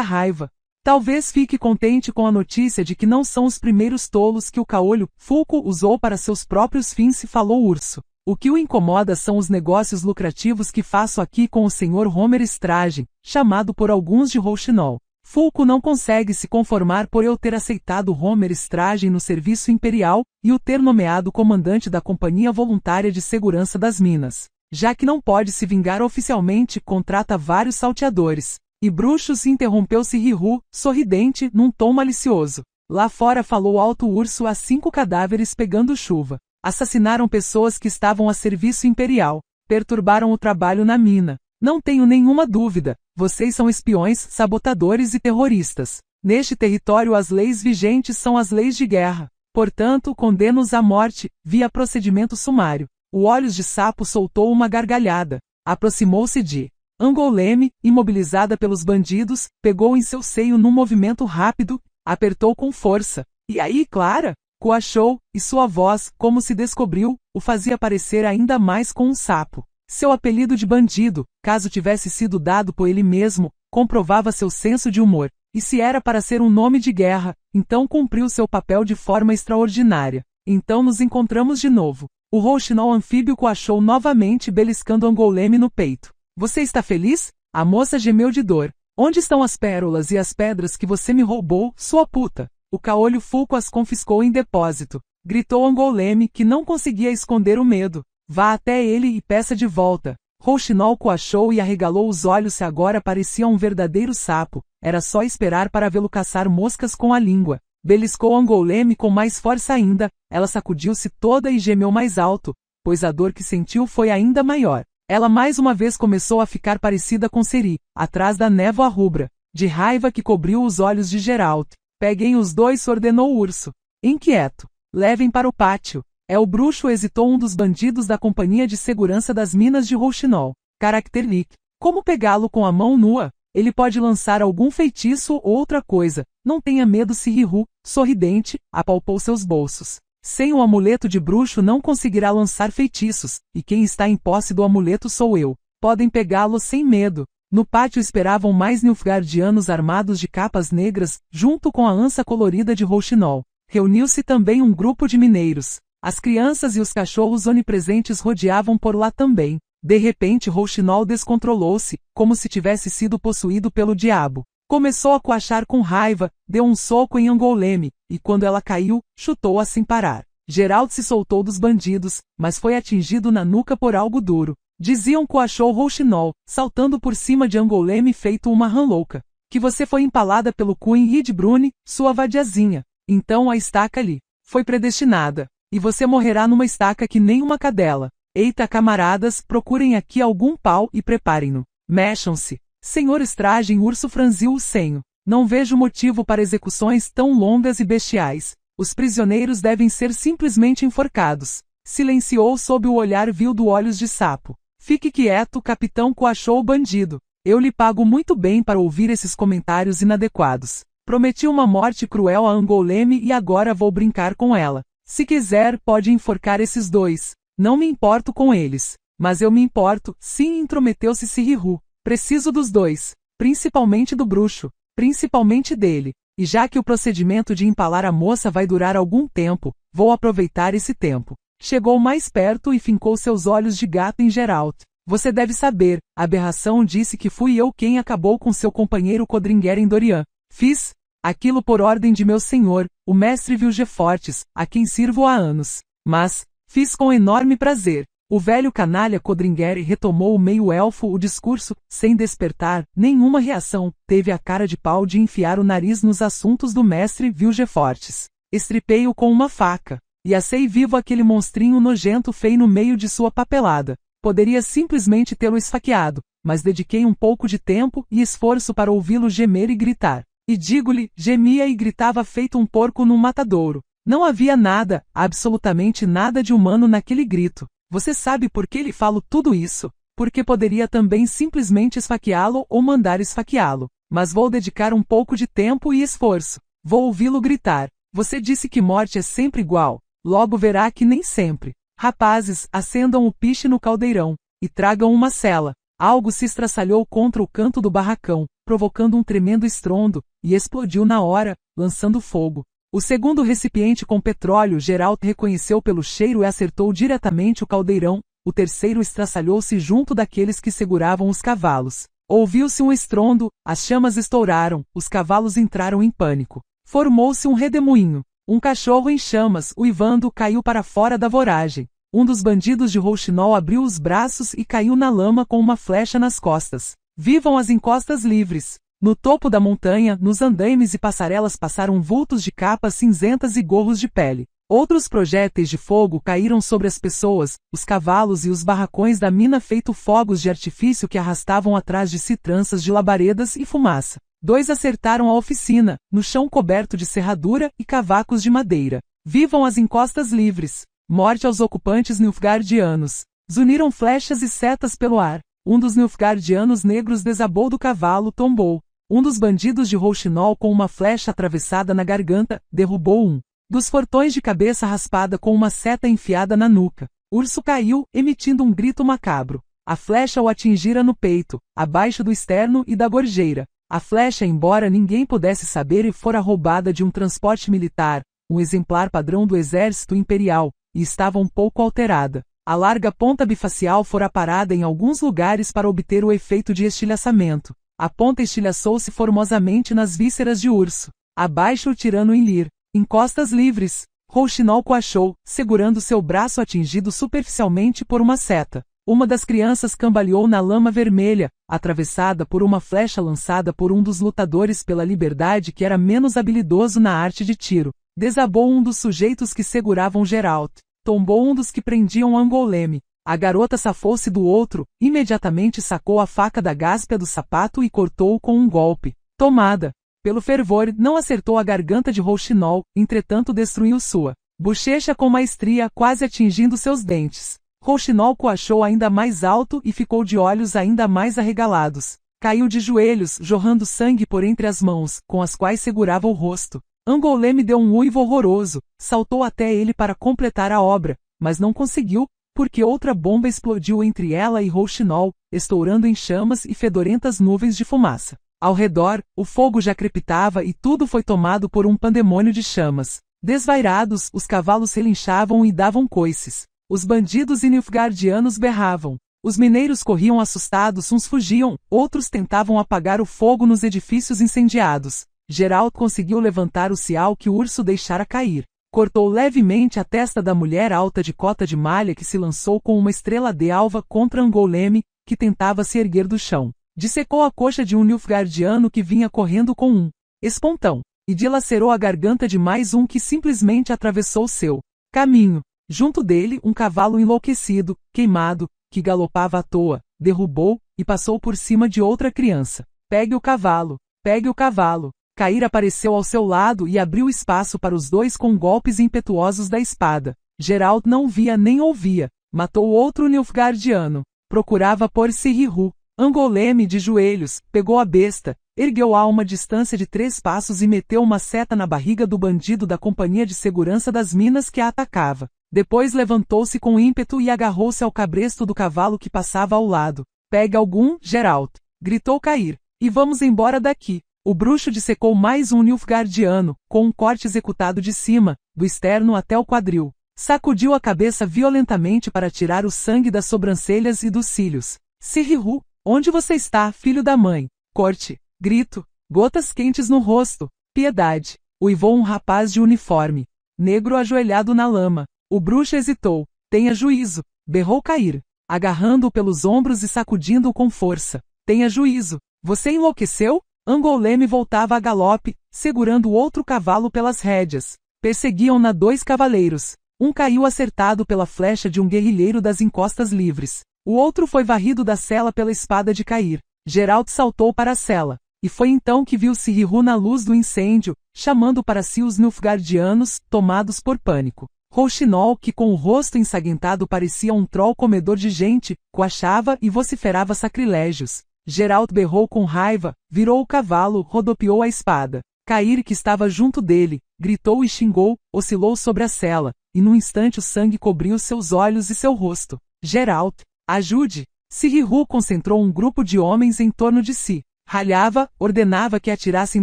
raiva. Talvez fique contente com a notícia de que não são os primeiros tolos que o caolho Fulco usou para seus próprios fins, se falou o urso. O que o incomoda são os negócios lucrativos que faço aqui com o Sr. Homer Stragen, chamado por alguns de Rouxinol. Fulco não consegue se conformar por eu ter aceitado Homer Stragen no serviço imperial e o ter nomeado comandante da Companhia Voluntária de Segurança das Minas. Já que não pode se vingar oficialmente, contrata vários salteadores. E bruxos, interrompeu-se Rihu, sorridente, num tom malicioso. Lá fora, falou alto urso, há 5 cadáveres pegando chuva. Assassinaram pessoas que estavam a serviço imperial. Perturbaram o trabalho na mina. Não tenho nenhuma dúvida, vocês são espiões, sabotadores e terroristas. Neste território as leis vigentes são as leis de guerra. Portanto, condeno-os à morte, via procedimento sumário. O Olhos de Sapo soltou uma gargalhada. Aproximou-se de Angoleme, imobilizada pelos bandidos, pegou em seu seio num movimento rápido, apertou com força. E aí, Clara? Coachou, e sua voz, como se descobriu, o fazia parecer ainda mais com um sapo. Seu apelido de bandido, caso tivesse sido dado por ele mesmo, comprovava seu senso de humor. E se era para ser um nome de guerra, então cumpriu seu papel de forma extraordinária. Então nos encontramos de novo. O rouxinol anfíbio coachou novamente, beliscando Angoleme no peito. Você está feliz? A moça gemeu de dor. Onde estão as pérolas e as pedras que você me roubou, sua puta? O caolho Fulco as confiscou em depósito. Gritou Angoleme, que não conseguia esconder o medo. Vá até ele e peça de volta. Rouxinol coachou e arregalou os olhos. Se agora parecia um verdadeiro sapo, era só esperar para vê-lo caçar moscas com a língua. Beliscou Angoleme com mais força ainda, ela sacudiu-se toda e gemeu mais alto, pois a dor que sentiu foi ainda maior. Ela mais uma vez começou a ficar parecida com Seri, atrás da névoa rubra, de raiva que cobriu os olhos de Geralt. Peguem os dois, ordenou o urso. Inquieto. Levem para o pátio. É o bruxo, hesitou um dos bandidos da Companhia de Segurança das Minas de Rouxinol. Caracterlic. Como pegá-lo com a mão nua? Ele pode lançar algum feitiço ou outra coisa. Não tenha medo, se Rihu, sorridente, apalpou seus bolsos. Sem o amuleto de bruxo não conseguirá lançar feitiços, e quem está em posse do amuleto sou eu. Podem pegá-lo sem medo. No pátio esperavam mais nilfgaardianos armados de capas negras, junto com a ança colorida de Rouxinol. Reuniu-se também um grupo de mineiros. As crianças e os cachorros onipresentes rodeavam por lá também. De repente Rouxinol descontrolou-se, como se tivesse sido possuído pelo diabo. Começou a coachar com raiva, deu um soco em Angoleme, e quando ela caiu, chutou-a sem parar. Geralt se soltou dos bandidos, mas foi atingido na nuca por algo duro. Diziam, coachou Rouxinol, saltando por cima de Angoleme feito uma rã louca. Que você foi empalada pelo Queen Hidbrune, sua vadiazinha. Então a estaca lhe foi predestinada. E você morrerá numa estaca que nem uma cadela. Eita, camaradas, procurem aqui algum pau e preparem-no. Mexam-se. Senhor Stragen, urso franziu o senho. Não vejo motivo para execuções tão longas e bestiais. Os prisioneiros devem ser simplesmente enforcados. Silenciou sob o olhar vil do Olhos de Sapo. Fique quieto, capitão, coachou o bandido. Eu lhe pago muito bem para ouvir esses comentários inadequados. Prometi uma morte cruel a Angoleme e agora vou brincar com ela. Se quiser, pode enforcar esses dois. Não me importo com eles. Mas eu me importo, sim, intrometeu-se Rihu. Preciso dos dois. Principalmente do bruxo. Principalmente dele. E já que o procedimento de empalar a moça vai durar algum tempo, vou aproveitar esse tempo. Chegou mais perto e fincou seus olhos de gato em Geralt. Você deve saber, a aberração disse que fui eu quem acabou com seu companheiro Codringer em Dorian. Fiz aquilo por ordem de meu senhor, o mestre Vilgefortes, a quem sirvo há anos. Mas fiz com enorme prazer. O velho canalha Codringer retomou o meio-elfo o discurso, sem despertar nenhuma reação, teve a cara de pau de enfiar o nariz nos assuntos do mestre Vilgefortes. Estripei-o com uma faca, e assei vivo aquele monstrinho nojento feio no meio de sua papelada. Poderia simplesmente tê-lo esfaqueado, mas dediquei um pouco de tempo e esforço para ouvi-lo gemer e gritar. E digo-lhe, gemia e gritava feito um porco num matadouro. Não havia nada, absolutamente nada de humano naquele grito. Você sabe por que lhe falo tudo isso? Porque poderia também simplesmente esfaqueá-lo ou mandar esfaqueá-lo. Mas vou dedicar um pouco de tempo e esforço. Vou ouvi-lo gritar. Você disse que morte é sempre igual. Logo verá que nem sempre. Rapazes, acendam o piche no caldeirão. E tragam uma sela. Algo se estraçalhou contra o canto do barracão, provocando um tremendo estrondo, e explodiu na hora, lançando fogo. O segundo recipiente com petróleo Geralt reconheceu pelo cheiro e acertou diretamente o caldeirão. O terceiro estraçalhou-se junto daqueles que seguravam os cavalos. Ouviu-se um estrondo, as chamas estouraram, os cavalos entraram em pânico. Formou-se um redemoinho. Um cachorro em chamas, uivando, caiu para fora da voragem. Um dos bandidos de Rouxinol abriu os braços e caiu na lama com uma flecha nas costas. Vivam as encostas livres! No topo da montanha, nos andaimes e passarelas passaram vultos de capas cinzentas e gorros de pele. Outros projéteis de fogo caíram sobre as pessoas, os cavalos e os barracões da mina feito fogos de artifício que arrastavam atrás de si tranças de labaredas e fumaça. 2 acertaram a oficina, no chão coberto de serradura e cavacos de madeira. Vivam as encostas livres! Morte aos ocupantes nilfgaardianos. Zuniram flechas e setas pelo ar. Um dos nilfgaardianos negros desabou do cavalo, tombou. Um dos bandidos de Rouxinol com uma flecha atravessada na garganta, derrubou um dos fortões de cabeça raspada com uma seta enfiada na nuca. Urso caiu, emitindo um grito macabro. A flecha o atingira no peito, abaixo do externo e da gorjeira. A flecha, embora ninguém pudesse saber, fora roubada de um transporte militar, um exemplar padrão do exército imperial, e estava um pouco alterada. A larga ponta bifacial fora parada em alguns lugares para obter o efeito de estilhaçamento. A ponta estilhaçou-se formosamente nas vísceras de urso. Abaixo o tirano em lir. Encostas livres. Rouxinol coachou, segurando seu braço atingido superficialmente por uma seta. Uma das crianças cambaleou na lama vermelha, atravessada por uma flecha lançada por um dos lutadores pela liberdade que era menos habilidoso na arte de tiro. Desabou um dos sujeitos que seguravam Geralt. Tombou um dos que prendiam Angoleme. A garota safou-se do outro, imediatamente sacou a faca da gáspia do sapato e cortou-o com um golpe. Tomada pelo fervor, não acertou a garganta de Rouxinol, entretanto destruiu sua bochecha com maestria, quase atingindo seus dentes. Rouxinol coachou ainda mais alto e ficou de olhos ainda mais arregalados. Caiu de joelhos, jorrando sangue por entre as mãos, com as quais segurava o rosto. Angoleme deu um uivo horroroso, saltou até ele para completar a obra, mas não conseguiu, porque outra bomba explodiu entre ela e Rouxinol, estourando em chamas e fedorentas nuvens de fumaça. Ao redor, o fogo já crepitava e tudo foi tomado por um pandemônio de chamas. Desvairados, os cavalos relinchavam e davam coices. Os bandidos e nilfgaardianos berravam. Os mineiros corriam assustados, uns fugiam, outros tentavam apagar o fogo nos edifícios incendiados. Geralt conseguiu levantar o cial que o urso deixara cair. Cortou levemente a testa da mulher alta de cota de malha que se lançou com uma estrela de alva contra Angoleme, que tentava se erguer do chão. Dissecou a coxa de um nilfgaardiano que vinha correndo com um espontão, e dilacerou a garganta de mais um que simplesmente atravessou seu caminho. Junto dele, um cavalo enlouquecido, queimado, que galopava à toa, derrubou, e passou por cima de outra criança. Pegue o cavalo! Pegue o cavalo! Cair apareceu ao seu lado e abriu espaço para os dois com golpes impetuosos da espada. Geralt não via nem ouvia. Matou outro nilfgaardiano. Procurava por Sihirru. Angoleme, de joelhos, pegou a besta, ergueu-a a uma distância de 3 passos e meteu uma seta na barriga do bandido da companhia de segurança das minas que a atacava. Depois levantou-se com ímpeto e agarrou-se ao cabresto do cavalo que passava ao lado. Pegue algum, Geralt! Gritou Cair. E vamos embora daqui. O bruxo dissecou mais um nilfgaardiano, com um corte executado de cima, do externo até o quadril. Sacudiu a cabeça violentamente para tirar o sangue das sobrancelhas e dos cílios. Sihirru, onde você está, filho da mãe? Corte, grito, gotas quentes no rosto, piedade. Uivou um rapaz de uniforme negro ajoelhado na lama. O bruxo hesitou. Tenha juízo, berrou Cair, agarrando-o pelos ombros e sacudindo-o com força. Tenha juízo. Você enlouqueceu? Angoleme voltava a galope, segurando o outro cavalo pelas rédeas. Perseguiam-na 2 cavaleiros. Um caiu acertado pela flecha de um guerrilheiro das encostas livres. O outro foi varrido da cela pela espada de Cair. Geralt saltou para a cela. E foi então que viu Sihirru na luz do incêndio, chamando para si os nilfgaardianos, tomados por pânico. Rouxinol, que com o rosto ensanguentado parecia um troll comedor de gente, coachava e vociferava sacrilégios. Geralt berrou com raiva, virou o cavalo, rodopiou a espada. Cair, que estava junto dele, gritou e xingou, oscilou sobre a cela, e num instante o sangue cobriu seus olhos e seu rosto. Geralt, ajude! Sirihu concentrou um grupo de homens em torno de si. Ralhava, ordenava que atirassem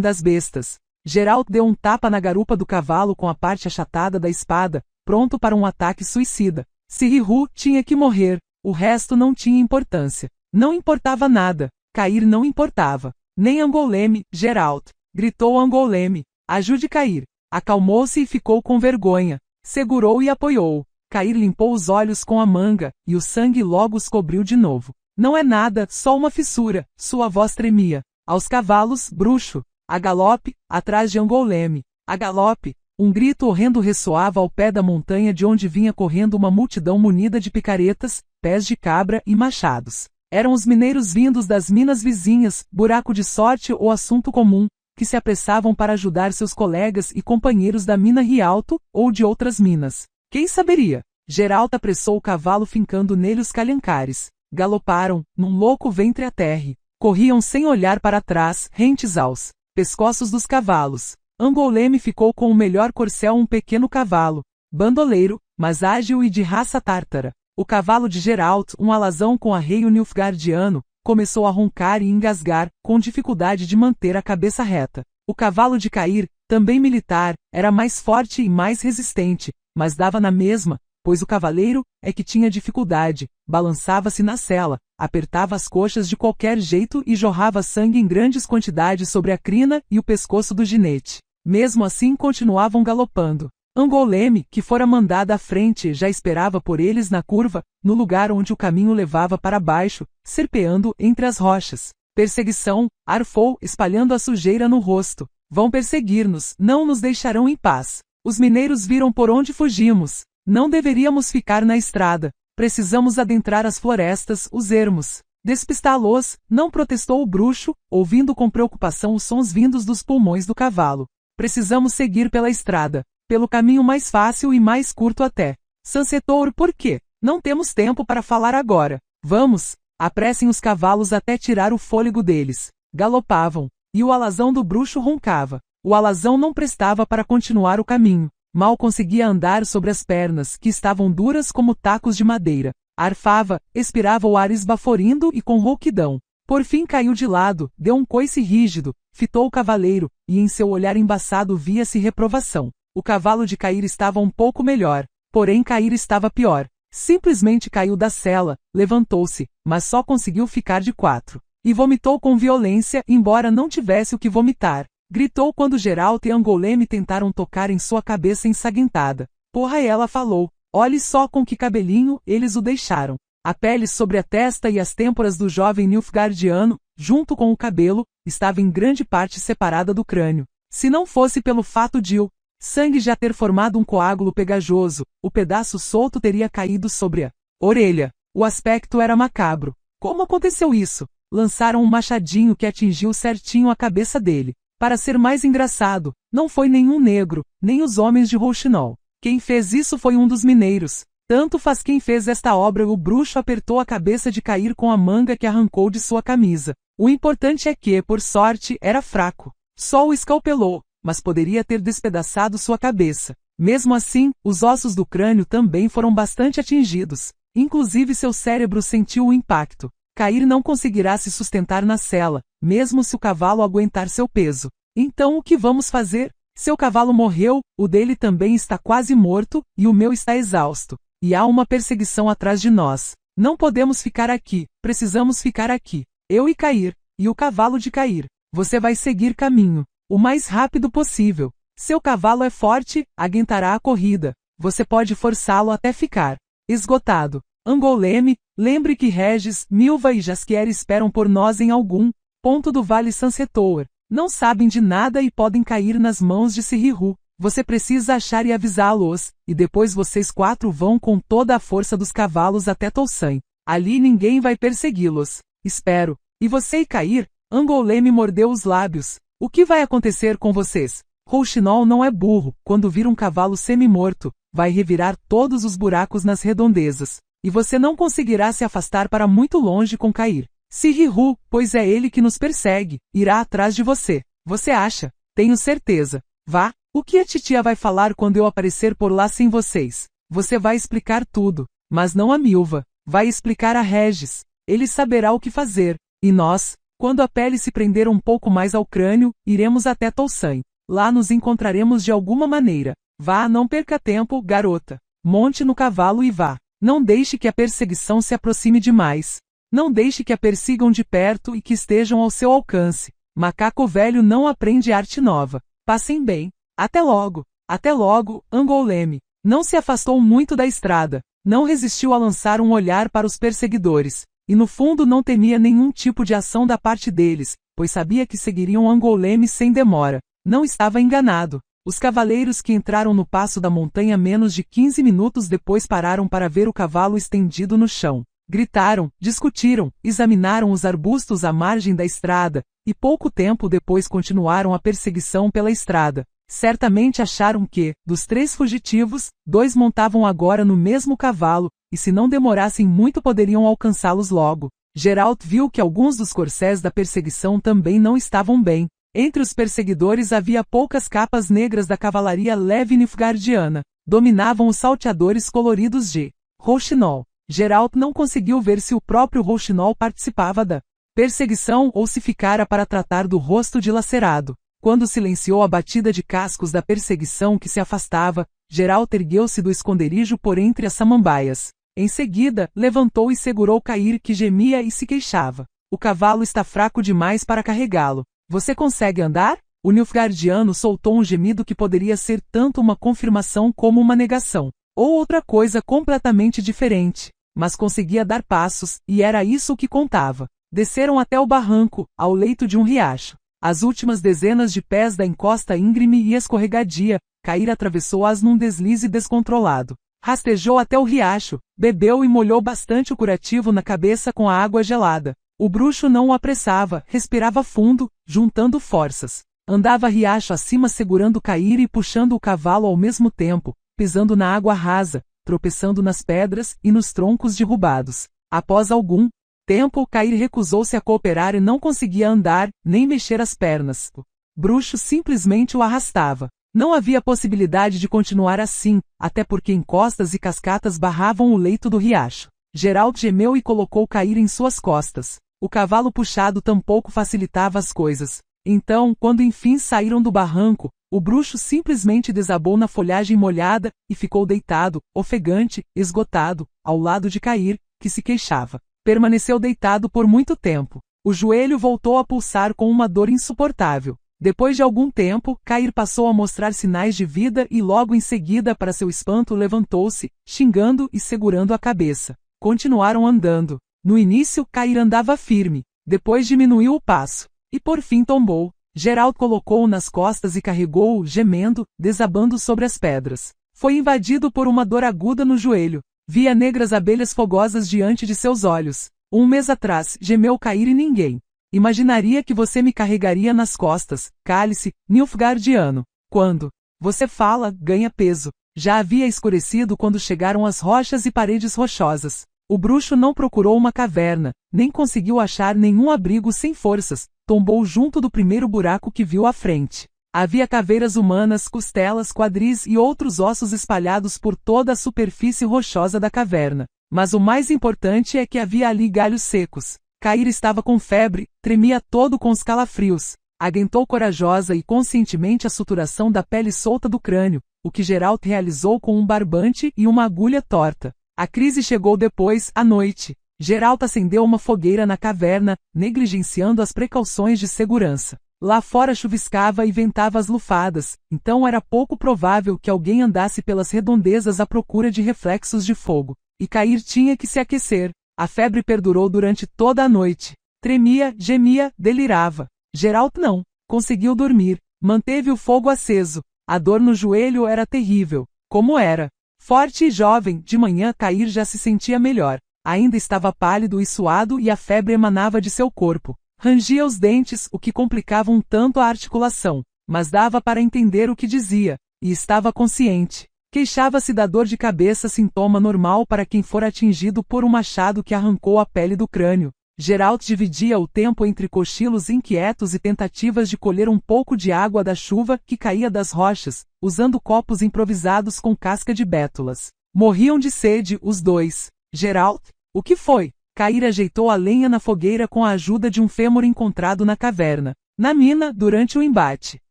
das bestas. Geralt deu um tapa na garupa do cavalo com a parte achatada da espada, pronto para um ataque suicida. Sirihu tinha que morrer, o resto não tinha importância. Não importava nada, Cair não importava. Nem Angoleme, Geralt. Gritou Angoleme. Ajude Cair. Acalmou-se e ficou com vergonha. Segurou e apoiou. Cair limpou os olhos com a manga, e o sangue logo os cobriu de novo. Não é nada, só uma fissura. Sua voz tremia. Aos cavalos, bruxo. A galope, atrás de Angoleme. A galope. Um grito horrendo ressoava ao pé da montanha de onde vinha correndo uma multidão munida de picaretas, pés de cabra e machados. Eram os mineiros vindos das minas vizinhas, buraco de sorte ou assunto comum, que se apressavam para ajudar seus colegas e companheiros da mina Rialto, ou de outras minas. Quem saberia? Geralt apressou o cavalo fincando nele os calhancares. Galoparam, num louco ventre a terra. Corriam sem olhar para trás, rentes aos pescoços dos cavalos. Angoleme ficou com o melhor corcel, um pequeno cavalo, bandoleiro, mas ágil e de raça tártara. O cavalo de Geralt, um alazão com arreio nilfgaardiano, começou a roncar e engasgar, com dificuldade de manter a cabeça reta. O cavalo de Cair, também militar, era mais forte e mais resistente, mas dava na mesma, pois o cavaleiro é que tinha dificuldade, balançava-se na sela, apertava as coxas de qualquer jeito e jorrava sangue em grandes quantidades sobre a crina e o pescoço do ginete. Mesmo assim continuavam galopando. Angoleme, que fora mandada à frente, já esperava por eles na curva, no lugar onde o caminho levava para baixo, serpeando entre as rochas. Perseguição, arfou, espalhando a sujeira no rosto. Vão perseguir-nos, não nos deixarão em paz. Os mineiros viram por onde fugimos. Não deveríamos ficar na estrada. Precisamos adentrar as florestas, os ermos. Despistá-los, não protestou o bruxo, ouvindo com preocupação os sons vindos dos pulmões do cavalo. Precisamos seguir pela estrada, pelo caminho mais fácil e mais curto até. Sansetor, por quê? Não temos tempo para falar agora. Vamos, apressem os cavalos até tirar o fôlego deles. Galopavam, e o alazão do bruxo roncava. O alazão não prestava para continuar o caminho. Mal conseguia andar sobre as pernas, que estavam duras como tacos de madeira. Arfava, expirava o ar esbaforindo e com rouquidão. Por fim caiu de lado, deu um coice rígido, fitou o cavaleiro, e em seu olhar embaçado via-se reprovação. O cavalo de Cair estava um pouco melhor, porém Cair estava pior. Simplesmente caiu da sela, levantou-se, mas só conseguiu ficar de quatro. E vomitou com violência, embora não tivesse o que vomitar. Gritou quando Geralt e Angoleme tentaram tocar em sua cabeça ensanguentada. Porra, ela falou. Olhe só com que cabelinho eles o deixaram. A pele sobre a testa e as têmporas do jovem nilfgaardiano, junto com o cabelo, estava em grande parte separada do crânio. Se não fosse pelo fato de o sangue já ter formado um coágulo pegajoso, o pedaço solto teria caído sobre a orelha. O aspecto era macabro. Como aconteceu isso? Lançaram um machadinho que atingiu certinho a cabeça dele. Para ser mais engraçado, não foi nenhum negro, nem os homens de Rouxinol. Quem fez isso foi um dos mineiros. Tanto faz quem fez esta obra. O bruxo apertou a cabeça de Cair com a manga que arrancou de sua camisa. O importante é que, por sorte, era fraco. Só o escalpelou, mas poderia ter despedaçado sua cabeça. Mesmo assim, os ossos do crânio também foram bastante atingidos. Inclusive seu cérebro sentiu o impacto. Cair não conseguirá se sustentar na sela, mesmo se o cavalo aguentar seu peso. Então o que vamos fazer? Seu cavalo morreu, o dele também está quase morto, e o meu está exausto. E há uma perseguição atrás de nós. Não podemos ficar aqui, precisamos ficar aqui. Eu e Cair, e o cavalo de Cair. Você vai seguir caminho, o mais rápido possível. Seu cavalo é forte, aguentará a corrida. Você pode forçá-lo até ficar esgotado. Angoleme, lembre que Regis, Milva e Jaskier esperam por nós em algum ponto do Vale Sansetor. Não sabem de nada e podem cair nas mãos de Sirihu. Você precisa achar e avisá-los, e depois vocês quatro vão com toda a força dos cavalos até Tolsain. Ali ninguém vai persegui-los. Espero. E você e Cair? Angoleme mordeu os lábios. O que vai acontecer com vocês? Rouxinol não é burro. Quando vir um cavalo semi-morto, vai revirar todos os buracos nas redondezas. E você não conseguirá se afastar para muito longe com Cair. Sirihu, pois é ele que nos persegue, irá atrás de você. Você acha? Tenho certeza. Vá. O que a titia vai falar quando eu aparecer por lá sem vocês? Você vai explicar tudo, mas não a Milva. Vai explicar a Regis. Ele saberá o que fazer. E nós, quando a pele se prender um pouco mais ao crânio, iremos até Toussaint. Lá nos encontraremos de alguma maneira. Vá, não perca tempo, garota. Monte no cavalo e vá. Não deixe que a perseguição se aproxime demais. Não deixe que a persigam de perto e que estejam ao seu alcance. Macaco velho não aprende arte nova. Passem bem. Até logo. Até logo, Angoulême. Não se afastou muito da estrada. Não resistiu a lançar um olhar para os perseguidores. E no fundo não temia nenhum tipo de ação da parte deles, pois sabia que seguiriam Angoulême sem demora. Não estava enganado. Os cavaleiros que entraram no passo da montanha menos de 15 minutos depois pararam para ver o cavalo estendido no chão. Gritaram, discutiram, examinaram os arbustos à margem da estrada, e pouco tempo depois continuaram a perseguição pela estrada. Certamente acharam que, dos 3 fugitivos, 2 montavam agora no mesmo cavalo, e se não demorassem muito poderiam alcançá-los logo. Geralt viu que alguns dos corsés da perseguição também não estavam bem. Entre os perseguidores havia poucas capas negras da cavalaria leve nilfgaardiana. Dominavam os salteadores coloridos de Rouxinol. Geralt não conseguiu ver se o próprio Rouxinol participava da perseguição ou se ficara para tratar do rosto dilacerado. Quando silenciou a batida de cascos da perseguição que se afastava, Geralt ergueu-se do esconderijo por entre as samambaias. Em seguida, levantou e segurou Cair, que gemia e se queixava. O cavalo está fraco demais para carregá-lo. Você consegue andar? O nilfgaardiano soltou um gemido que poderia ser tanto uma confirmação como uma negação, ou outra coisa completamente diferente, mas conseguia dar passos, e era isso o que contava. Desceram até o barranco, ao leito de um riacho. As últimas dezenas de pés da encosta íngreme e escorregadia, Cair atravessou-as num deslize descontrolado. Rastejou até o riacho, bebeu e molhou bastante o curativo na cabeça com a água gelada. O bruxo não o apressava, respirava fundo, juntando forças. Andava riacho acima segurando Cair e puxando o cavalo ao mesmo tempo, pisando na água rasa, tropeçando nas pedras e nos troncos derrubados. Após algum tempo, Cair recusou-se a cooperar e não conseguia andar, nem mexer as pernas. O bruxo simplesmente o arrastava. Não havia possibilidade de continuar assim, até porque encostas e cascatas barravam o leito do riacho. Geralt gemeu e colocou Cair em suas costas. O cavalo puxado tampouco facilitava as coisas. Então, quando enfim saíram do barranco, o bruxo simplesmente desabou na folhagem molhada e ficou deitado, ofegante, esgotado, ao lado de Cair, que se queixava. Permaneceu deitado por muito tempo. O joelho voltou a pulsar com uma dor insuportável. Depois de algum tempo, Cair passou a mostrar sinais de vida e logo em seguida, para seu espanto, levantou-se, xingando e segurando a cabeça. Continuaram andando. No início, Cair andava firme. Depois diminuiu o passo. E por fim tombou. Geralt colocou-o nas costas e carregou-o, gemendo, desabando sobre as pedras. Foi invadido por uma dor aguda no joelho. Via negras abelhas fogosas diante de seus olhos. 1 mês atrás, gemeu Cair e ninguém imaginaria que você me carregaria nas costas, cálice, nilfgaardiano. Quando você fala, ganha peso. Já havia escurecido quando chegaram as rochas e paredes rochosas. O bruxo não procurou uma caverna, nem conseguiu achar nenhum abrigo sem forças, tombou junto do primeiro buraco que viu à frente. Havia caveiras humanas, costelas, quadris e outros ossos espalhados por toda a superfície rochosa da caverna. Mas o mais importante é que havia ali galhos secos. Cair estava com febre, tremia todo com os calafrios. Aguentou corajosa e conscientemente a suturação da pele solta do crânio, o que Geralt realizou com um barbante e uma agulha torta. A crise chegou depois, à noite. Geralt acendeu uma fogueira na caverna, negligenciando as precauções de segurança. Lá fora chuviscava e ventava as lufadas, então era pouco provável que alguém andasse pelas redondezas à procura de reflexos de fogo. E Cair tinha que se aquecer. A febre perdurou durante toda a noite. Tremia, gemia, delirava. Geralt não conseguiu dormir. Manteve o fogo aceso. A dor no joelho era terrível. Como era? Forte e jovem, de manhã Cair já se sentia melhor. Ainda estava pálido e suado e a febre emanava de seu corpo. Rangia os dentes, o que complicava um tanto a articulação, mas dava para entender o que dizia, e estava consciente. Queixava-se da dor de cabeça, sintoma normal para quem for atingido por um machado que arrancou a pele do crânio. Geralt dividia o tempo entre cochilos inquietos e tentativas de colher um pouco de água da chuva que caía das rochas, usando copos improvisados com casca de bétulas. Morriam de sede, os dois. Geralt, o que foi? Cair ajeitou a lenha na fogueira com a ajuda de um fêmur encontrado na caverna, na mina, durante o embate.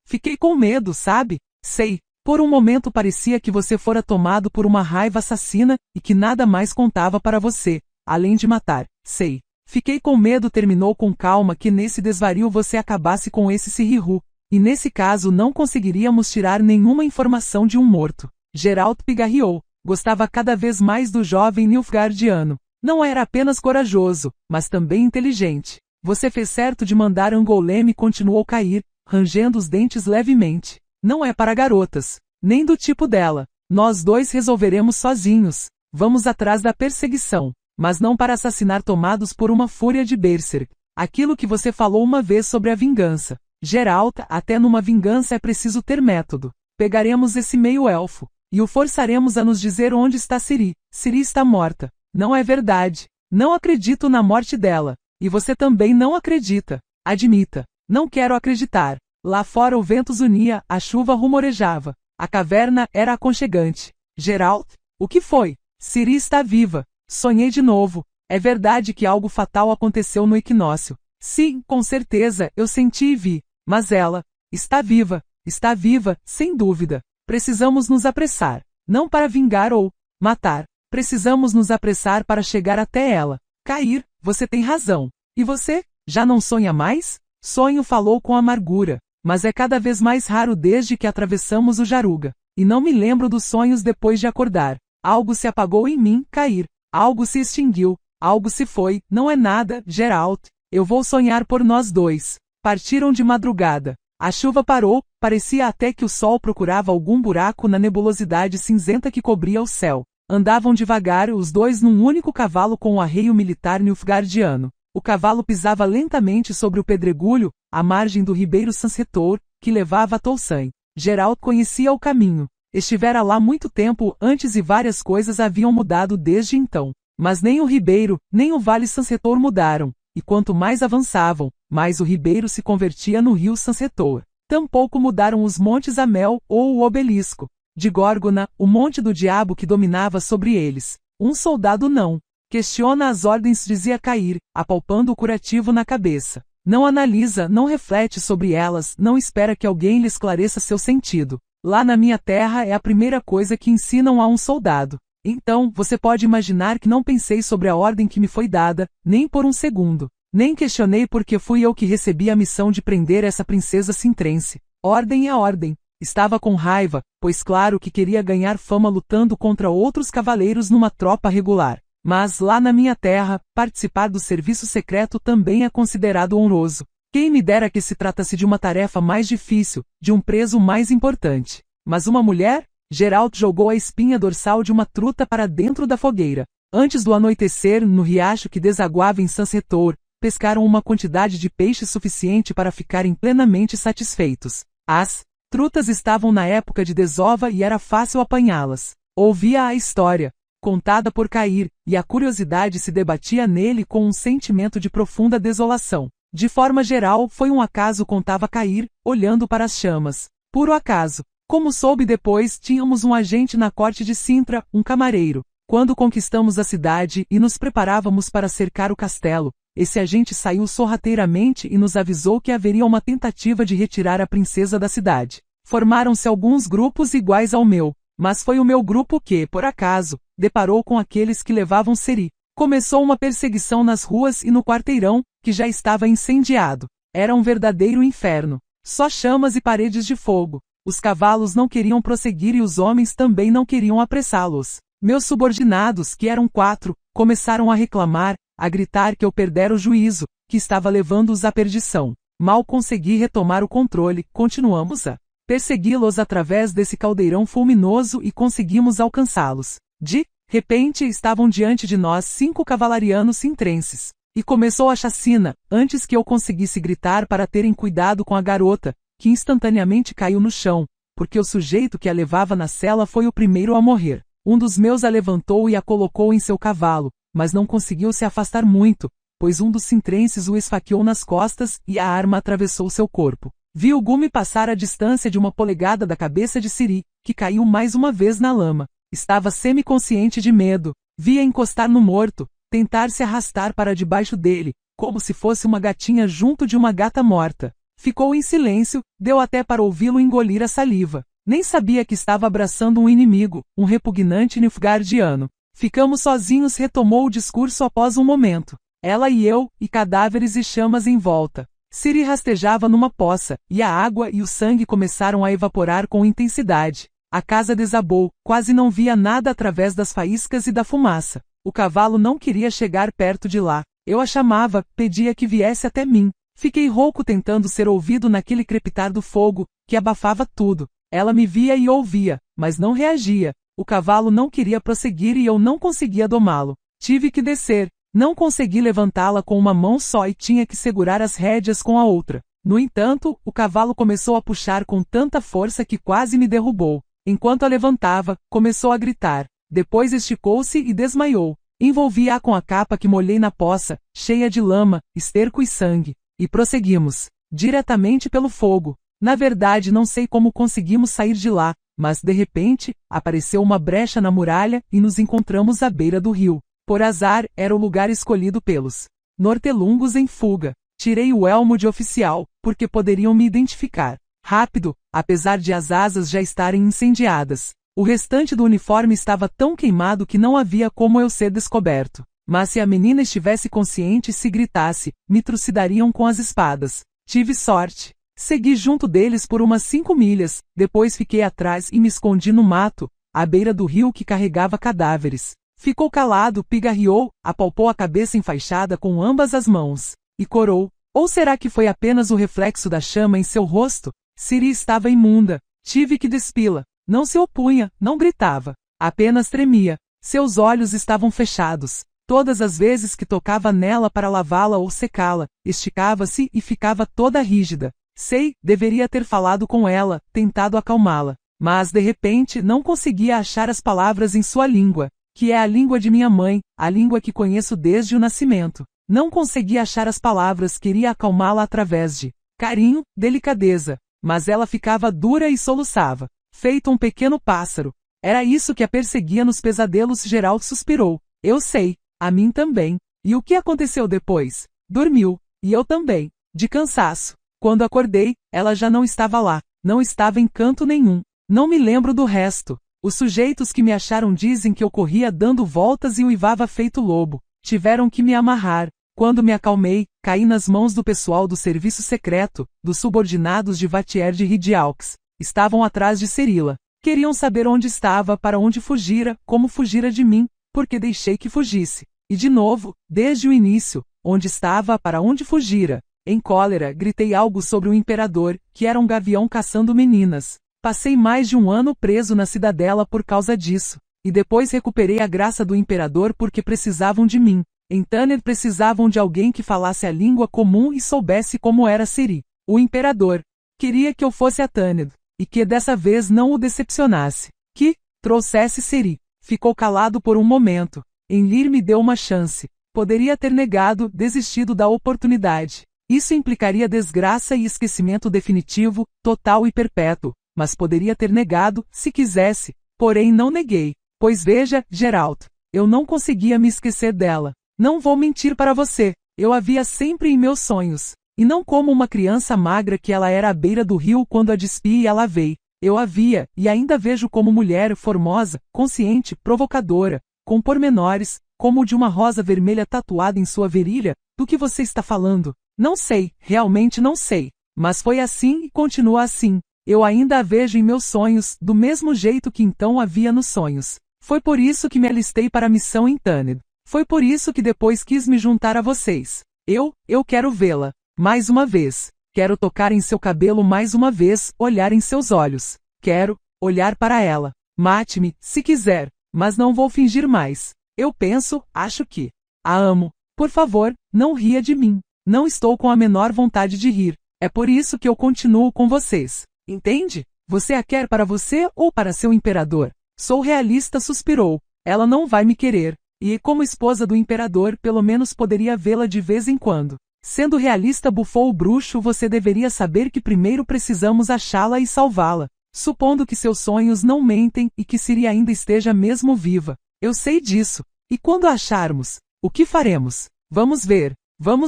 Fiquei com medo, sabe? Sei. Por um momento parecia que você fora tomado por uma raiva assassina e que nada mais contava para você, além de matar. Sei. Fiquei com medo, terminou com calma, que nesse desvario você acabasse com esse Sirihu. E nesse caso não conseguiríamos tirar nenhuma informação de um morto. Geralt pigarreou. Gostava cada vez mais do jovem Nilfgaardiano. Não era apenas corajoso, mas também inteligente. Você fez certo de mandar Angoleme, continuou Cair, rangendo os dentes levemente. Não é para garotas, nem do tipo dela. Nós dois resolveremos sozinhos. Vamos atrás da perseguição, mas não para assassinar tomados por uma fúria de Berserk. Aquilo que você falou uma vez sobre a vingança. Geralt, até numa vingança é preciso ter método. Pegaremos esse meio-elfo e o forçaremos a nos dizer onde está Ciri. Ciri está morta. Não é verdade. Não acredito na morte dela. E você também não acredita. Admita. Não quero acreditar. Lá fora o vento zunia, a chuva rumorejava. A caverna era aconchegante. Geralt, o que foi? Ciri está viva. Sonhei de novo. É verdade que algo fatal aconteceu no equinócio. Sim, com certeza, eu senti e vi. Mas ela está viva, sem dúvida. Precisamos nos apressar. Não para vingar ou matar. Precisamos nos apressar para chegar até ela. Cair, você tem razão. E você? Já não sonha mais? Sonho, falou com amargura. Mas é cada vez mais raro desde que atravessamos o Jaruga. E não me lembro dos sonhos depois de acordar. Algo se apagou em mim, Cair. Algo se extinguiu. Algo se foi. Não é nada, Geralt. Eu vou sonhar por nós dois. Partiram de madrugada. A chuva parou, parecia até que o sol procurava algum buraco na nebulosidade cinzenta que cobria o céu. Andavam devagar, os dois num único cavalo com o arreio militar nilfgaardiano. O cavalo pisava lentamente sobre o pedregulho, à margem do ribeiro Sansetor, que levava a Tolsain. Geralt conhecia o caminho. Estivera lá muito tempo antes e várias coisas haviam mudado desde então. Mas nem o ribeiro, nem o vale Sansetor mudaram, e quanto mais avançavam, mais o ribeiro se convertia no rio Sansetor. Tampouco mudaram os montes Amel ou o obelisco de Górgona, o monte do diabo que dominava sobre eles. Um soldado não questiona as ordens, dizia Cair, apalpando o curativo na cabeça. Não analisa, não reflete sobre elas, não espera que alguém lhe esclareça seu sentido. Lá na minha terra é a primeira coisa que ensinam a um soldado. Então, você pode imaginar que não pensei sobre a ordem que me foi dada, nem por um segundo. Nem questionei porque fui eu que recebi a missão de prender essa princesa sintrense. Ordem é ordem. Estava com raiva, pois claro que queria ganhar fama lutando contra outros cavaleiros numa tropa regular. Mas, lá na minha terra, participar do serviço secreto também é considerado honroso. Quem me dera que se tratasse de uma tarefa mais difícil, de um preso mais importante. Mas uma mulher? Geralt jogou a espinha dorsal de uma truta para dentro da fogueira. Antes do anoitecer, no riacho que desaguava em Sansetor, pescaram uma quantidade de peixe suficiente para ficarem plenamente satisfeitos. As trutas estavam na época de desova e era fácil apanhá-las. Ouvia a história, contada por Cair, e a curiosidade se debatia nele com um sentimento de profunda desolação. De forma geral, foi um acaso, contava Cair, olhando para as chamas. Puro acaso. Como soube depois, tínhamos um agente na corte de Sintra, um camareiro. Quando conquistamos a cidade e nos preparávamos para cercar o castelo, esse agente saiu sorrateiramente e nos avisou que haveria uma tentativa de retirar a princesa da cidade. Formaram-se alguns grupos iguais ao meu, mas foi o meu grupo que, por acaso, deparou com aqueles que levavam Ciri. Começou uma perseguição nas ruas e no quarteirão, que já estava incendiado. Era um verdadeiro inferno. Só chamas e paredes de fogo. Os cavalos não queriam prosseguir e os homens também não queriam apressá-los. Meus subordinados, que eram 4, começaram a reclamar, a gritar que eu perdera o juízo, que estava levando-os à perdição. Mal consegui retomar o controle, continuamos a persegui-los através desse caldeirão fulminoso e conseguimos alcançá-los. De repente estavam diante de nós 5 cavalarianos sintrenses. E começou a chacina, antes que eu conseguisse gritar para terem cuidado com a garota, que instantaneamente caiu no chão, porque o sujeito que a levava na sela foi o primeiro a morrer. Um dos meus a levantou e a colocou em seu cavalo, mas não conseguiu se afastar muito, pois um dos sintrenses o esfaqueou nas costas e a arma atravessou seu corpo. Vi o gume passar a distância de 1 polegada da cabeça de Ciri, que caiu mais uma vez na lama. Estava semiconsciente de medo. Vi-a encostar no morto, tentar se arrastar para debaixo dele, como se fosse uma gatinha junto de uma gata morta. Ficou em silêncio, deu até para ouvi-lo engolir a saliva. Nem sabia que estava abraçando um inimigo, um repugnante Nilfgaardiano. Ficamos sozinhos, retomou o discurso após um momento. Ela e eu, e cadáveres e chamas em volta. Ciri rastejava numa poça, e a água e o sangue começaram a evaporar com intensidade. A casa desabou, quase não via nada através das faíscas e da fumaça. O cavalo não queria chegar perto de lá. Eu a chamava, pedia que viesse até mim. Fiquei rouco tentando ser ouvido naquele crepitar do fogo, que abafava tudo. Ela me via e ouvia, mas não reagia. O cavalo não queria prosseguir e eu não conseguia domá-lo. Tive que descer. Não consegui levantá-la com uma mão só e tinha que segurar as rédeas com a outra. No entanto, o cavalo começou a puxar com tanta força que quase me derrubou. Enquanto a levantava, começou a gritar. Depois esticou-se e desmaiou. Envolvi-a com a capa que molhei na poça, cheia de lama, esterco e sangue. E prosseguimos. Diretamente pelo fogo. Na verdade, não sei como conseguimos sair de lá, mas de repente, apareceu uma brecha na muralha e nos encontramos à beira do rio. Por azar, era o lugar escolhido pelos nortelungos em fuga. Tirei o elmo de oficial, porque poderiam me identificar. Rápido, apesar de as asas já estarem incendiadas. O restante do uniforme estava tão queimado que não havia como eu ser descoberto. Mas se a menina estivesse consciente e se gritasse, me trucidariam com as espadas. Tive sorte. Segui junto deles por umas 5 milhas, depois fiquei atrás e me escondi no mato, à beira do rio que carregava cadáveres. Ficou calado, pigarreou, apalpou a cabeça enfaixada com ambas as mãos. E corou. Ou será que foi apenas o reflexo da chama em seu rosto? Ciri estava imunda. Tive que despi-la. Não se opunha, não gritava. Apenas tremia. Seus olhos estavam fechados. Todas as vezes que tocava nela para lavá-la ou secá-la, esticava-se e ficava toda rígida. Sei, deveria ter falado com ela, tentado acalmá-la. Mas de repente não conseguia achar as palavras em sua língua, que é a língua de minha mãe, a língua que conheço desde o nascimento. Não conseguia achar as palavras, queria acalmá-la através de carinho, delicadeza, mas ela ficava dura e soluçava, feito um pequeno pássaro. Era isso que a perseguia nos pesadelos. Geralt suspirou. Eu sei, a mim também. E o que aconteceu depois? Dormiu, e eu também, de cansaço. Quando acordei, ela já não estava lá, não estava em canto nenhum. Não me lembro do resto. Os sujeitos que me acharam dizem que eu corria dando voltas e uivava feito lobo. Tiveram que me amarrar. Quando me acalmei, caí nas mãos do pessoal do serviço secreto, dos subordinados de Vatier de Ridiaux. Estavam atrás de Cirila. Queriam saber onde estava, para onde fugira, como fugira de mim, porque deixei que fugisse. E de novo, desde o início, onde estava, para onde fugira. Em cólera, gritei algo sobre o imperador, que era um gavião caçando meninas. Passei mais de 1 ano preso na cidadela por causa disso. E depois recuperei a graça do imperador porque precisavam de mim. Em Tanner precisavam de alguém que falasse a língua comum e soubesse como era Ciri. O imperador queria que eu fosse a Tanner, e que dessa vez não o decepcionasse. Que trouxesse Ciri. Ficou calado por um momento. Enlir me deu uma chance. Poderia ter negado, desistido da oportunidade. Isso implicaria desgraça e esquecimento definitivo, total e perpétuo, mas poderia ter negado, se quisesse. Porém não neguei. Pois veja, Geralt, eu não conseguia me esquecer dela. Não vou mentir para você, eu a via sempre em meus sonhos. E não como uma criança magra que ela era à beira do rio quando a despi e a lavei. Eu a via, e ainda vejo como mulher formosa, consciente, provocadora, com pormenores, como o de uma rosa vermelha tatuada em sua virilha. Do que você está falando? Não sei, realmente não sei. Mas foi assim e continua assim. Eu ainda a vejo em meus sonhos, do mesmo jeito que então a via nos sonhos. Foi por isso que me alistei para a missão em Tanner. Foi por isso que depois quis me juntar a vocês. Eu quero vê-la. Mais uma vez. Quero tocar em seu cabelo mais uma vez, olhar em seus olhos. Quero olhar para ela. Mate-me, se quiser, mas não vou fingir mais. Eu penso, acho que a amo. Por favor, não ria de mim. Não estou com a menor vontade de rir. É por isso que eu continuo com vocês. Entende? Você a quer para você ou para seu imperador? Sou realista, suspirou. Ela não vai me querer. E, como esposa do imperador, pelo menos poderia vê-la de vez em quando. Sendo realista, bufou o bruxo, você deveria saber que primeiro precisamos achá-la e salvá-la. Supondo que seus sonhos não mentem e que Ciri ainda esteja mesmo viva. Eu sei disso. E quando a acharmos, O que faremos? Vamos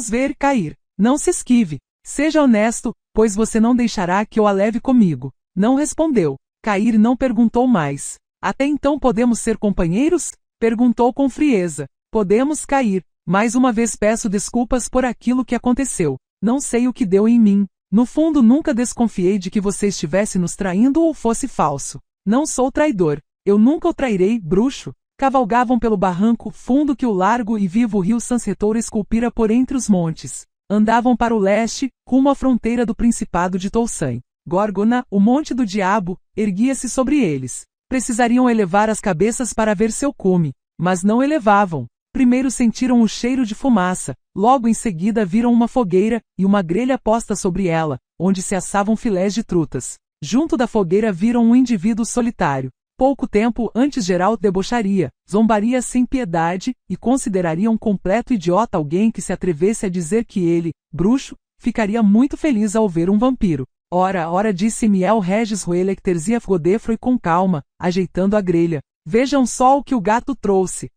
ver cair. Não se esquive. Seja honesto, pois você não deixará que eu a leve comigo. Não respondeu. Cair não perguntou mais. Até então podemos ser companheiros? Perguntou com frieza. Podemos, Cair. Mais uma vez peço desculpas por aquilo que aconteceu. Não sei o que deu em mim. No fundo nunca desconfiei de que você estivesse nos traindo ou fosse falso. Não sou traidor. Eu nunca o trairei, bruxo. Cavalgavam pelo barranco fundo que o largo e vivo rio Sansetour esculpira por entre os montes. Andavam para o leste, rumo à fronteira do Principado de Toussaint. Gorgona, o monte do diabo, erguia-se sobre eles. Precisariam elevar as cabeças para ver seu cume, mas não elevavam. Primeiro sentiram o cheiro de fumaça, logo em seguida viram uma fogueira e uma grelha posta sobre ela, onde se assavam filés de trutas. Junto da fogueira viram um indivíduo solitário. Pouco tempo antes Geralt debocharia, zombaria sem piedade e consideraria um completo idiota alguém que se atrevesse a dizer que ele, bruxo, ficaria muito feliz ao ver um vampiro. Ora, disse Miel Regis Roelecterzia Godefroy com calma, ajeitando a grelha. Vejam só o que o gato trouxe.